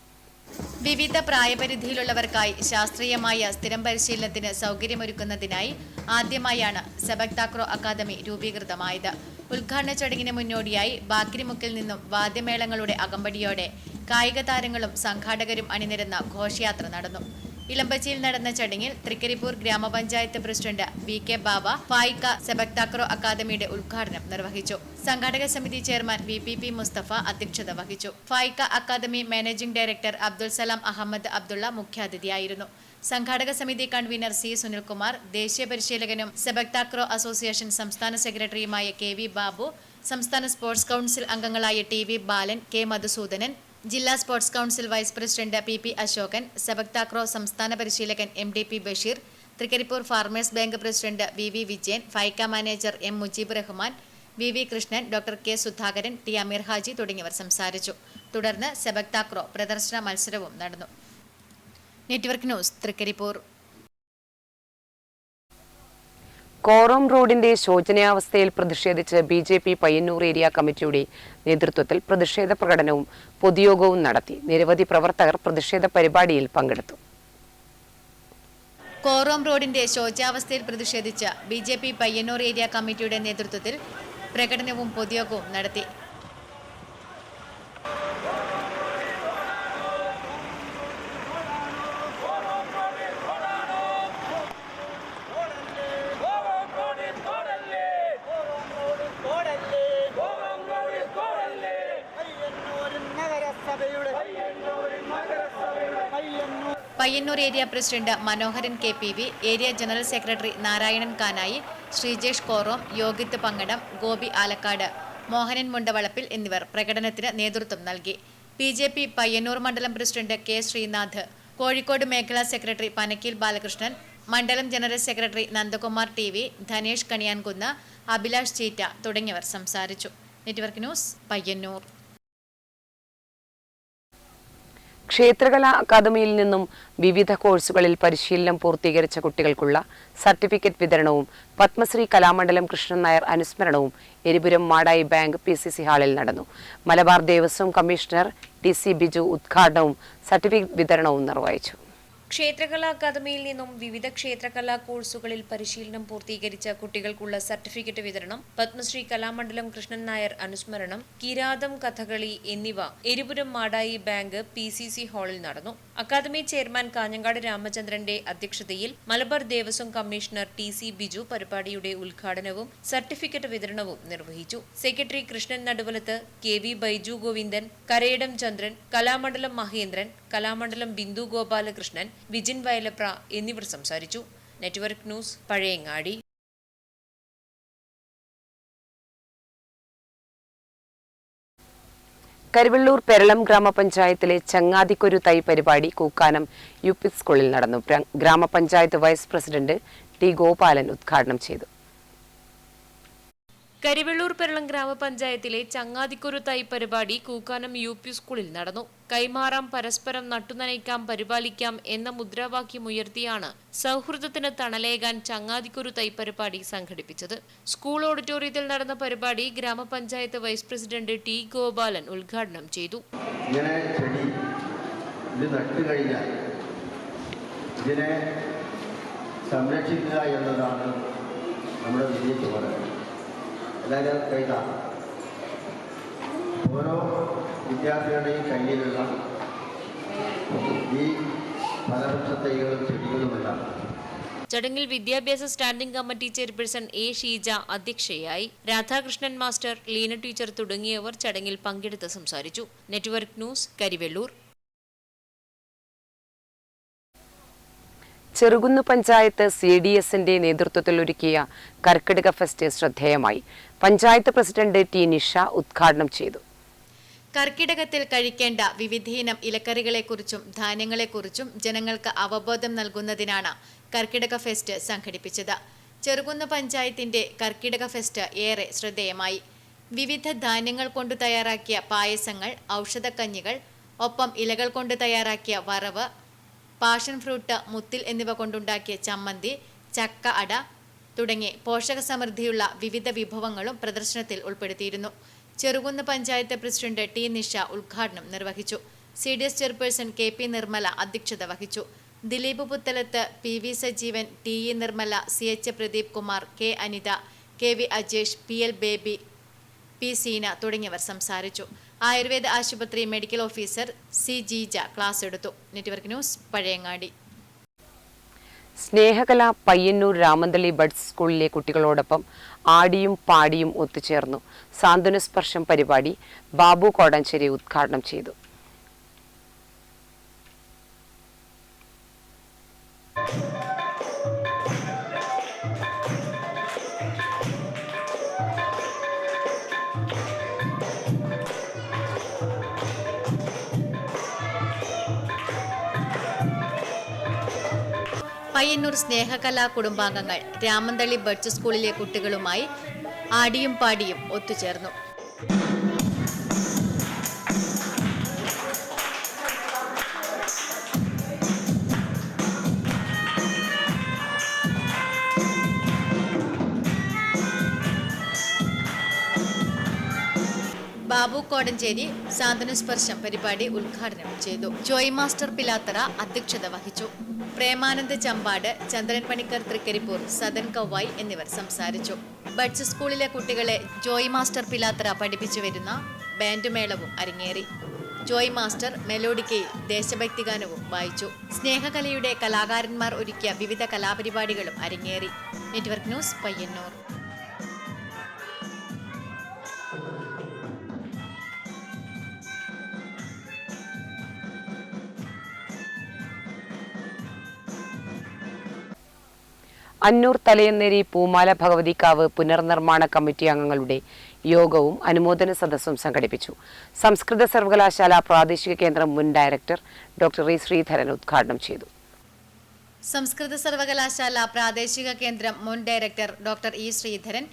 Speaker 14: വിവിധ പ്രായപരിധിയിലുള്ളവർക്കായി ശാസ്ത്രീയമായ സ്ഥിരം പരിശീലനത്തിന് സൗകര്യമൊരുക്കുന്നതിനായി ആദ്യമായാണ് സെപക് താക്രോ അക്കാദമി രൂപീകൃതമായത്. ഉദ്ഘാടന ചടങ്ങിന് മുന്നോടിയായി ബാക്രിമുക്കിൽ നിന്നും വാദ്യമേളങ്ങളുടെ അകമ്പടിയോടെ കായിക താരങ്ങളും സംഘാടകരും അണിനിരന്ന ഘോഷയാത്ര നടന്നു. ഇളമ്പച്ചിയിൽ നടന്ന ചടങ്ങിൽ തൃക്കരിപ്പൂർ ഗ്രാമപഞ്ചായത്ത് പ്രസിഡന്റ് VK ബാവ ഫായ്ക സെപക് താക്രോ അക്കാദമിയുടെ ഉദ്ഘാടനം നിർവഹിച്ചു. സംഘാടക സമിതി ചെയർമാൻ VPP മുസ്തഫ അധ്യക്ഷത വഹിച്ചു. ഫായ്ക academy managing director Abdul Salam Ahmed Abdulla മുഖ്യാതിഥിയായിരുന്നു. സംഘാടക സമിതി കൺവീനർ C സുനിൽകുമാർ, ദേശീയ പരിശീലകനും സെപക് താക്രോ അസോസിയേഷൻ സംസ്ഥാന സെക്രട്ടറിയുമായ KV ബാബു, സംസ്ഥാന സ്പോർട്സ് കൗൺസിൽ അംഗങ്ങളായ TV ബാലൻ, K മധുസൂദനൻ, ജില്ലാ sports council vice president PP Ashokan, sepak takraw സംസ്ഥാന പരിശീലകൻ MDP Basheer, Trikaripur farmers bank president VV Vijayan, ഫൈക്ക manager M Mujeeb Rahman, VV Krishnan, Dr. K Sudhakaran, T Ameer Haji തുടങ്ങിയവർ സംസാരിച്ചു. തുടർന്ന് സെപക് താക്രോ പ്രദർശന മത്സരവും നടന്നു. Network news, Trikaripur.
Speaker 11: കോറോം റോഡിന്റെ ശോചനീയാവസ്ഥയിൽ പ്രതിഷേധിച്ച് BJP പയ്യന്നൂർ ഏരിയ കമ്മിറ്റിയുടെ നേതൃത്വത്തിൽ പ്രതിഷേധ പ്രകടനവും പൊതുയോഗവും നടത്തി. നിരവധി പ്രവർത്തകർ പ്രതിഷേധ പരിപാടിയിൽ പങ്കെടുത്തു.
Speaker 14: കോറോം റോഡിന്റെ ശോചാവസ്ഥയിൽ പ്രതിഷേധിച്ച് BJP പയ്യന്നൂർ ഏരിയ കമ്മിറ്റിയുടെ നേതൃത്വത്തിൽ പ്രകടനവും പൊതുയോഗവും നടത്തി. Payyannur area president Manoharan KPV, area general secretary Narayanan Kanayi, Sreejesh Korom, Yogith Pangadam, Gopi Alakkad, Mohanan Mundavalappil എന്നിവർ പ്രകടനത്തിന് നേതൃത്വം നൽകി. BJP പയ്യന്നൂർ മണ്ഡലം പ്രസിഡന്റ് K. ശ്രീനാഥ്, കോഴിക്കോട് മേഖലാ സെക്രട്ടറി പനക്കീൽ ബാലകൃഷ്ണൻ, മണ്ഡലം general secretary Nandakumar TV, Dhanesh Kaniyankunnu, Abhilash ചീറ്റ തുടങ്ങിയവർ സംസാരിച്ചു. Network news, Payyanur.
Speaker 11: ക്ഷേത്രകലാ അക്കാദമിയിൽ നിന്നും വിവിധ കോഴ്സുകളിൽ പരിശീലനം പൂർത്തീകരിച്ച കുട്ടികൾക്കുള്ള സർട്ടിഫിക്കറ്റ് വിതരണവും പത്മശ്രീ കലാമണ്ഡലം കൃഷ്ണൻ നായർ അനുസ്മരണവും എരിപുരം മാടായി ബാങ്ക് PCC ഹാളിൽ നടന്നു. മലബാർ ദേവസ്വം കമ്മീഷണർ TC ബിജു ഉദ്ഘാടനവും സർട്ടിഫിക്കറ്റ് വിതരണവും നിർവഹിച്ചു.
Speaker 17: ക്ഷേത്രകലാ അക്കാദമിയിൽ നിന്നും വിവിധ ക്ഷേത്രകലാ കോഴ്സുകളിൽ പരിശീലനം പൂർത്തീകരിച്ച കുട്ടികൾക്കുള്ള സർട്ടിഫിക്കറ്റ് വിതരണം, പത്മശ്രീ കലാമണ്ഡലം കൃഷ്ണൻ നായർ അനുസ്മരണം, കിരാതം, കഥകളി എന്നിവ എരിപുരം മാടായി ബാങ്ക് PCC ഹാളിൽ നടന്നു. അക്കാദമി ചെയർമാൻ കാഞ്ഞങ്ങാട് രാമചന്ദ്രന്റെ അധ്യക്ഷതയിൽ മലബാർ ദേവസ്വം കമ്മീഷണർ TC ബിജു പരിപാടിയുടെ ഉദ്ഘാടനവും സർട്ടിഫിക്കറ്റ് വിതരണവും നിർവഹിച്ചു. സെക്രട്ടറി കൃഷ്ണൻ നടുവലത്ത്, KV ബൈജു ഗോവിന്ദൻ, കരയിടം ചന്ദ്രൻ, കലാമണ്ഡലം മഹേന്ദ്രൻ, കലാമണ്ഡലം ബിന്ദു ഗോപാലകൃഷ്ണൻ, വിജിൻ വയലപ്ര എന്നിവർ സംസാരിച്ചു. Network news, Pazhayangadi.
Speaker 11: കരുവള്ളൂർ പെരളം ഗ്രാമപഞ്ചായത്തിലെ ചങ്ങാതിക്കൊരു തൈ പരിപാടി കൂക്കാനം UP സ്കൂളിൽ നടന്നു. ഗ്രാമപഞ്ചായത്ത് വൈസ് പ്രസിഡന്റ് T. ഗോപാലൻ ഉദ്ഘാടനം ചെയ്തു.
Speaker 17: കരിവെള്ളൂർ പെരളം ഗ്രാമപഞ്ചായത്തിലെ ചങ്ങാതിക്കൊരു തൈ പരിപാടി കൂക്കാനം UP സ്കൂളിൽ നടന്നു. കൈമാറാം, പരസ്പരം നട്ടുനനയ്ക്കാം, പരിപാലിക്കാം എന്ന മുദ്രാവാക്യമുയർത്തിയാണ് സൗഹൃദത്തിന് തണലേകാൻ ചങ്ങാതിക്കൊരു തൈ പരിപാടി സംഘടിപ്പിച്ചത്. സ്കൂൾ ഓഡിറ്റോറിയത്തിൽ നടന്ന പരിപാടി ഗ്രാമപഞ്ചായത്ത് വൈസ് പ്രസിഡന്റ് T. ഗോപാലൻ ഉദ്ഘാടനം ചെയ്തു.
Speaker 3: ഇങ്ങനെ ചെടി ഇത് നട്ടു കഴിഞ്ഞാൽ ഇതിനെ സംരക്ഷിക്കുക എന്നതാണ് നമ്മുടെ വലിയ ചുമതല. എല്ലാവരും കൈതാണ്. ഓരോ വിദ്യാർത്ഥികളുടെയും കയ്യിലുള്ള ഈ ഫലവൃക്ഷ തൈകളും ചെടികളുമെല്ലാം.
Speaker 17: ചടങ്ങിൽ വിദ്യാഭ്യാസ standing committee chairperson A. Sheeja അധ്യക്ഷയായി. രാധാകൃഷ്ണൻ മാസ്റ്റർ, ലീന ടീച്ചർ തുടങ്ങിയവർ ചടങ്ങിൽ പങ്കെടുത്ത് സംസാരിച്ചു. Network news, Karivellur.
Speaker 11: ചെറുകുന്ന് പഞ്ചായത്ത് CDSന്റെ നേതൃത്വത്തിൽ ഒരുക്കിയ കർക്കിടക ഫെസ്റ്റ് ശ്രദ്ധേയമായി. Panchayat president T. നിഷ ഉദ്ഘാടനം ചെയ്തു.
Speaker 14: കർക്കിടകത്തിൽ കഴിക്കേണ്ട വിവിധയിനം ഇലക്കറികളെക്കുറിച്ചും ധാന്യങ്ങളെക്കുറിച്ചും ജനങ്ങൾക്ക് അവബോധം നൽകുന്നതിനാണ് കർക്കിടക ഫെസ്റ്റ് സംഘടിപ്പിച്ചത്. ചെറുകുന്ന് പഞ്ചായത്തിന്റെ കർക്കിടക ഫെസ്റ്റ് ഏറെ ശ്രദ്ധേയമായി. വിവിധ ധാന്യങ്ങൾ കൊണ്ട് തയ്യാറാക്കിയ പായസങ്ങൾ, ഔഷധക്കഞ്ഞികൾ, ഒപ്പം ഇലകൾ കൊണ്ട് തയ്യാറാക്കിയ വറവ്, പാഷൻ ഫ്രൂട്ട്, മുത്തിൽ എന്നിവ കൊണ്ടുണ്ടാക്കിയ ചമ്മന്തി, ചക്ക അട തുടങ്ങി പോഷകസമൃദ്ധിയുള്ള വിവിധ വിഭവങ്ങളും പ്രദർശനത്തിൽ ഉൾപ്പെടുത്തിയിരുന്നു. Cherukunnu panchayat president T. നിഷ ഉദ്ഘാടനം നിർവഹിച്ചു. CDS ചെയർപേഴ്സൺ KP നിർമ്മല അധ്യക്ഷത വഹിച്ചു. Dileep Puthalath, PV Sajeevan, TE Nirmala, CH Pradeep Kumar, K. Anitha, KV Ajesh, PL Baby, P. Seena തുടങ്ങിയവർ സംസാരിച്ചു. ആയുർവേദ ആശുപത്രി medical officer C. Jeeja class എടുത്തു. Network news, Pazhayangadi.
Speaker 11: Snehakala Payyannur Ramanthali buds സ്കൂളിലെ കുട്ടികളോടൊപ്പം ആടിയും പാടിയും ഒത്തുചേർന്നു. സാന്ത്വനസ്പർശം പരിപാടി ബാബു കോടഞ്ചേരി ഉദ്ഘാടനം ചെയ്തു.
Speaker 14: പയ്യന്നൂർ സ്നേഹകലാ കുടുംബാംഗങ്ങൾ രാമന്തളി ബഡ്സ് സ്കൂളിലെ കുട്ടികളുമായി ആടിയും പാടിയും ഒത്തുചേർന്നു. ബാബു കോടഞ്ചേരി സാന്ത്വനസ്പർശം പരിപാടി ഉദ്ഘാടനം ചെയ്തു. ജോയ് മാസ്റ്റർ പിലാത്തറ അധ്യക്ഷത വഹിച്ചു. പ്രേമാനന്ദ് ചമ്പാട്, ചന്ദ്രൻ പണിക്കർ തൃക്കരിപ്പൂർ, സദൻ കവ്വായി എന്നിവർ സംസാരിച്ചു. ബഡ്സ് സ്കൂളിലെ കുട്ടികളെ ജോയ് മാസ്റ്റർ പിലാത്തറ പഠിപ്പിച്ചു വരുന്ന ബാൻഡ് മേളവും അരങ്ങേറി. ജോയ് മാസ്റ്റർ മെലോഡിക്കയിൽ ദേശഭക്തിഗാനവും വായിച്ചു. സ്നേഹകലയുടെ കലാകാരന്മാർ ഒരുക്കിയ വിവിധ കലാപരിപാടികളും അരങ്ങേറി. Network news, Payyannur.
Speaker 11: അന്നൂർ തലയന്നേരി പൂമാല ഭഗവതിക്കാവ് പുനർനിർമ്മാണ കമ്മിറ്റി അംഗങ്ങളുടെ യോഗവും അനുമോദന സദസ്സും സംഘടിപ്പിച്ചു. സംസ്കൃത സർവകലാശാല പ്രാദേശിക കേന്ദ്രം മുൻ ഡയറക്ടർ ഡോക്ടർ ഇ ശ്രീധരൻ ഉദ്ഘാടനം ചെയ്തു.
Speaker 14: സംസ്കൃത സർവകലാശാല പ്രാദേശിക കേന്ദ്രം മുൻ ഡയറക്ടർ ഡോക്ടർ ഇ ശ്രീധരൻ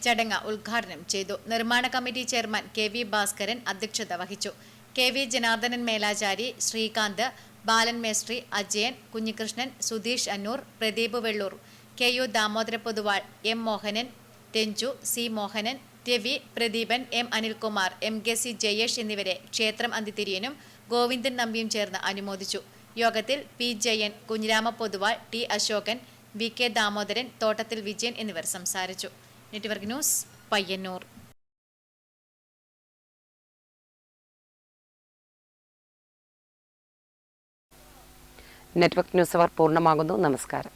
Speaker 14: ചടങ്ങ് ഉദ്ഘാടനം ചെയ്തു. നിർമ്മാണ committee chairman K V Bhaskaran അധ്യക്ഷത വഹിച്ചു. കെ വി ജനാർദ്ദനൻ മേലാചാരി, ശ്രീകാന്ത്, ബാലൻ മേസ്ത്രി, Ajayan, Kunhikrishnan, Sudheesh Annur, Pradeep Vellur, K U Damodara Poduval, M Mohanan, Ranju, C Mohanan, Ravi, Pradeepan, M Anilkumar, M K C Jayesh എന്നിവരെ ക്ഷേത്രം അന്തിതിരിയനും ഗോവിന്ദൻ നമ്പിയും ചേർന്ന് അനുമോദിച്ചു. യോഗത്തിൽ P Jayan, Kunhirama Poduval, T Ashokan, V K Damodaran, Thottathil Vijayan എന്നിവർ സംസാരിച്ചു. Network news, Payyannur.
Speaker 11: Network news hour പൂർണ്ണമാകുന്നു. നമസ്കാരം.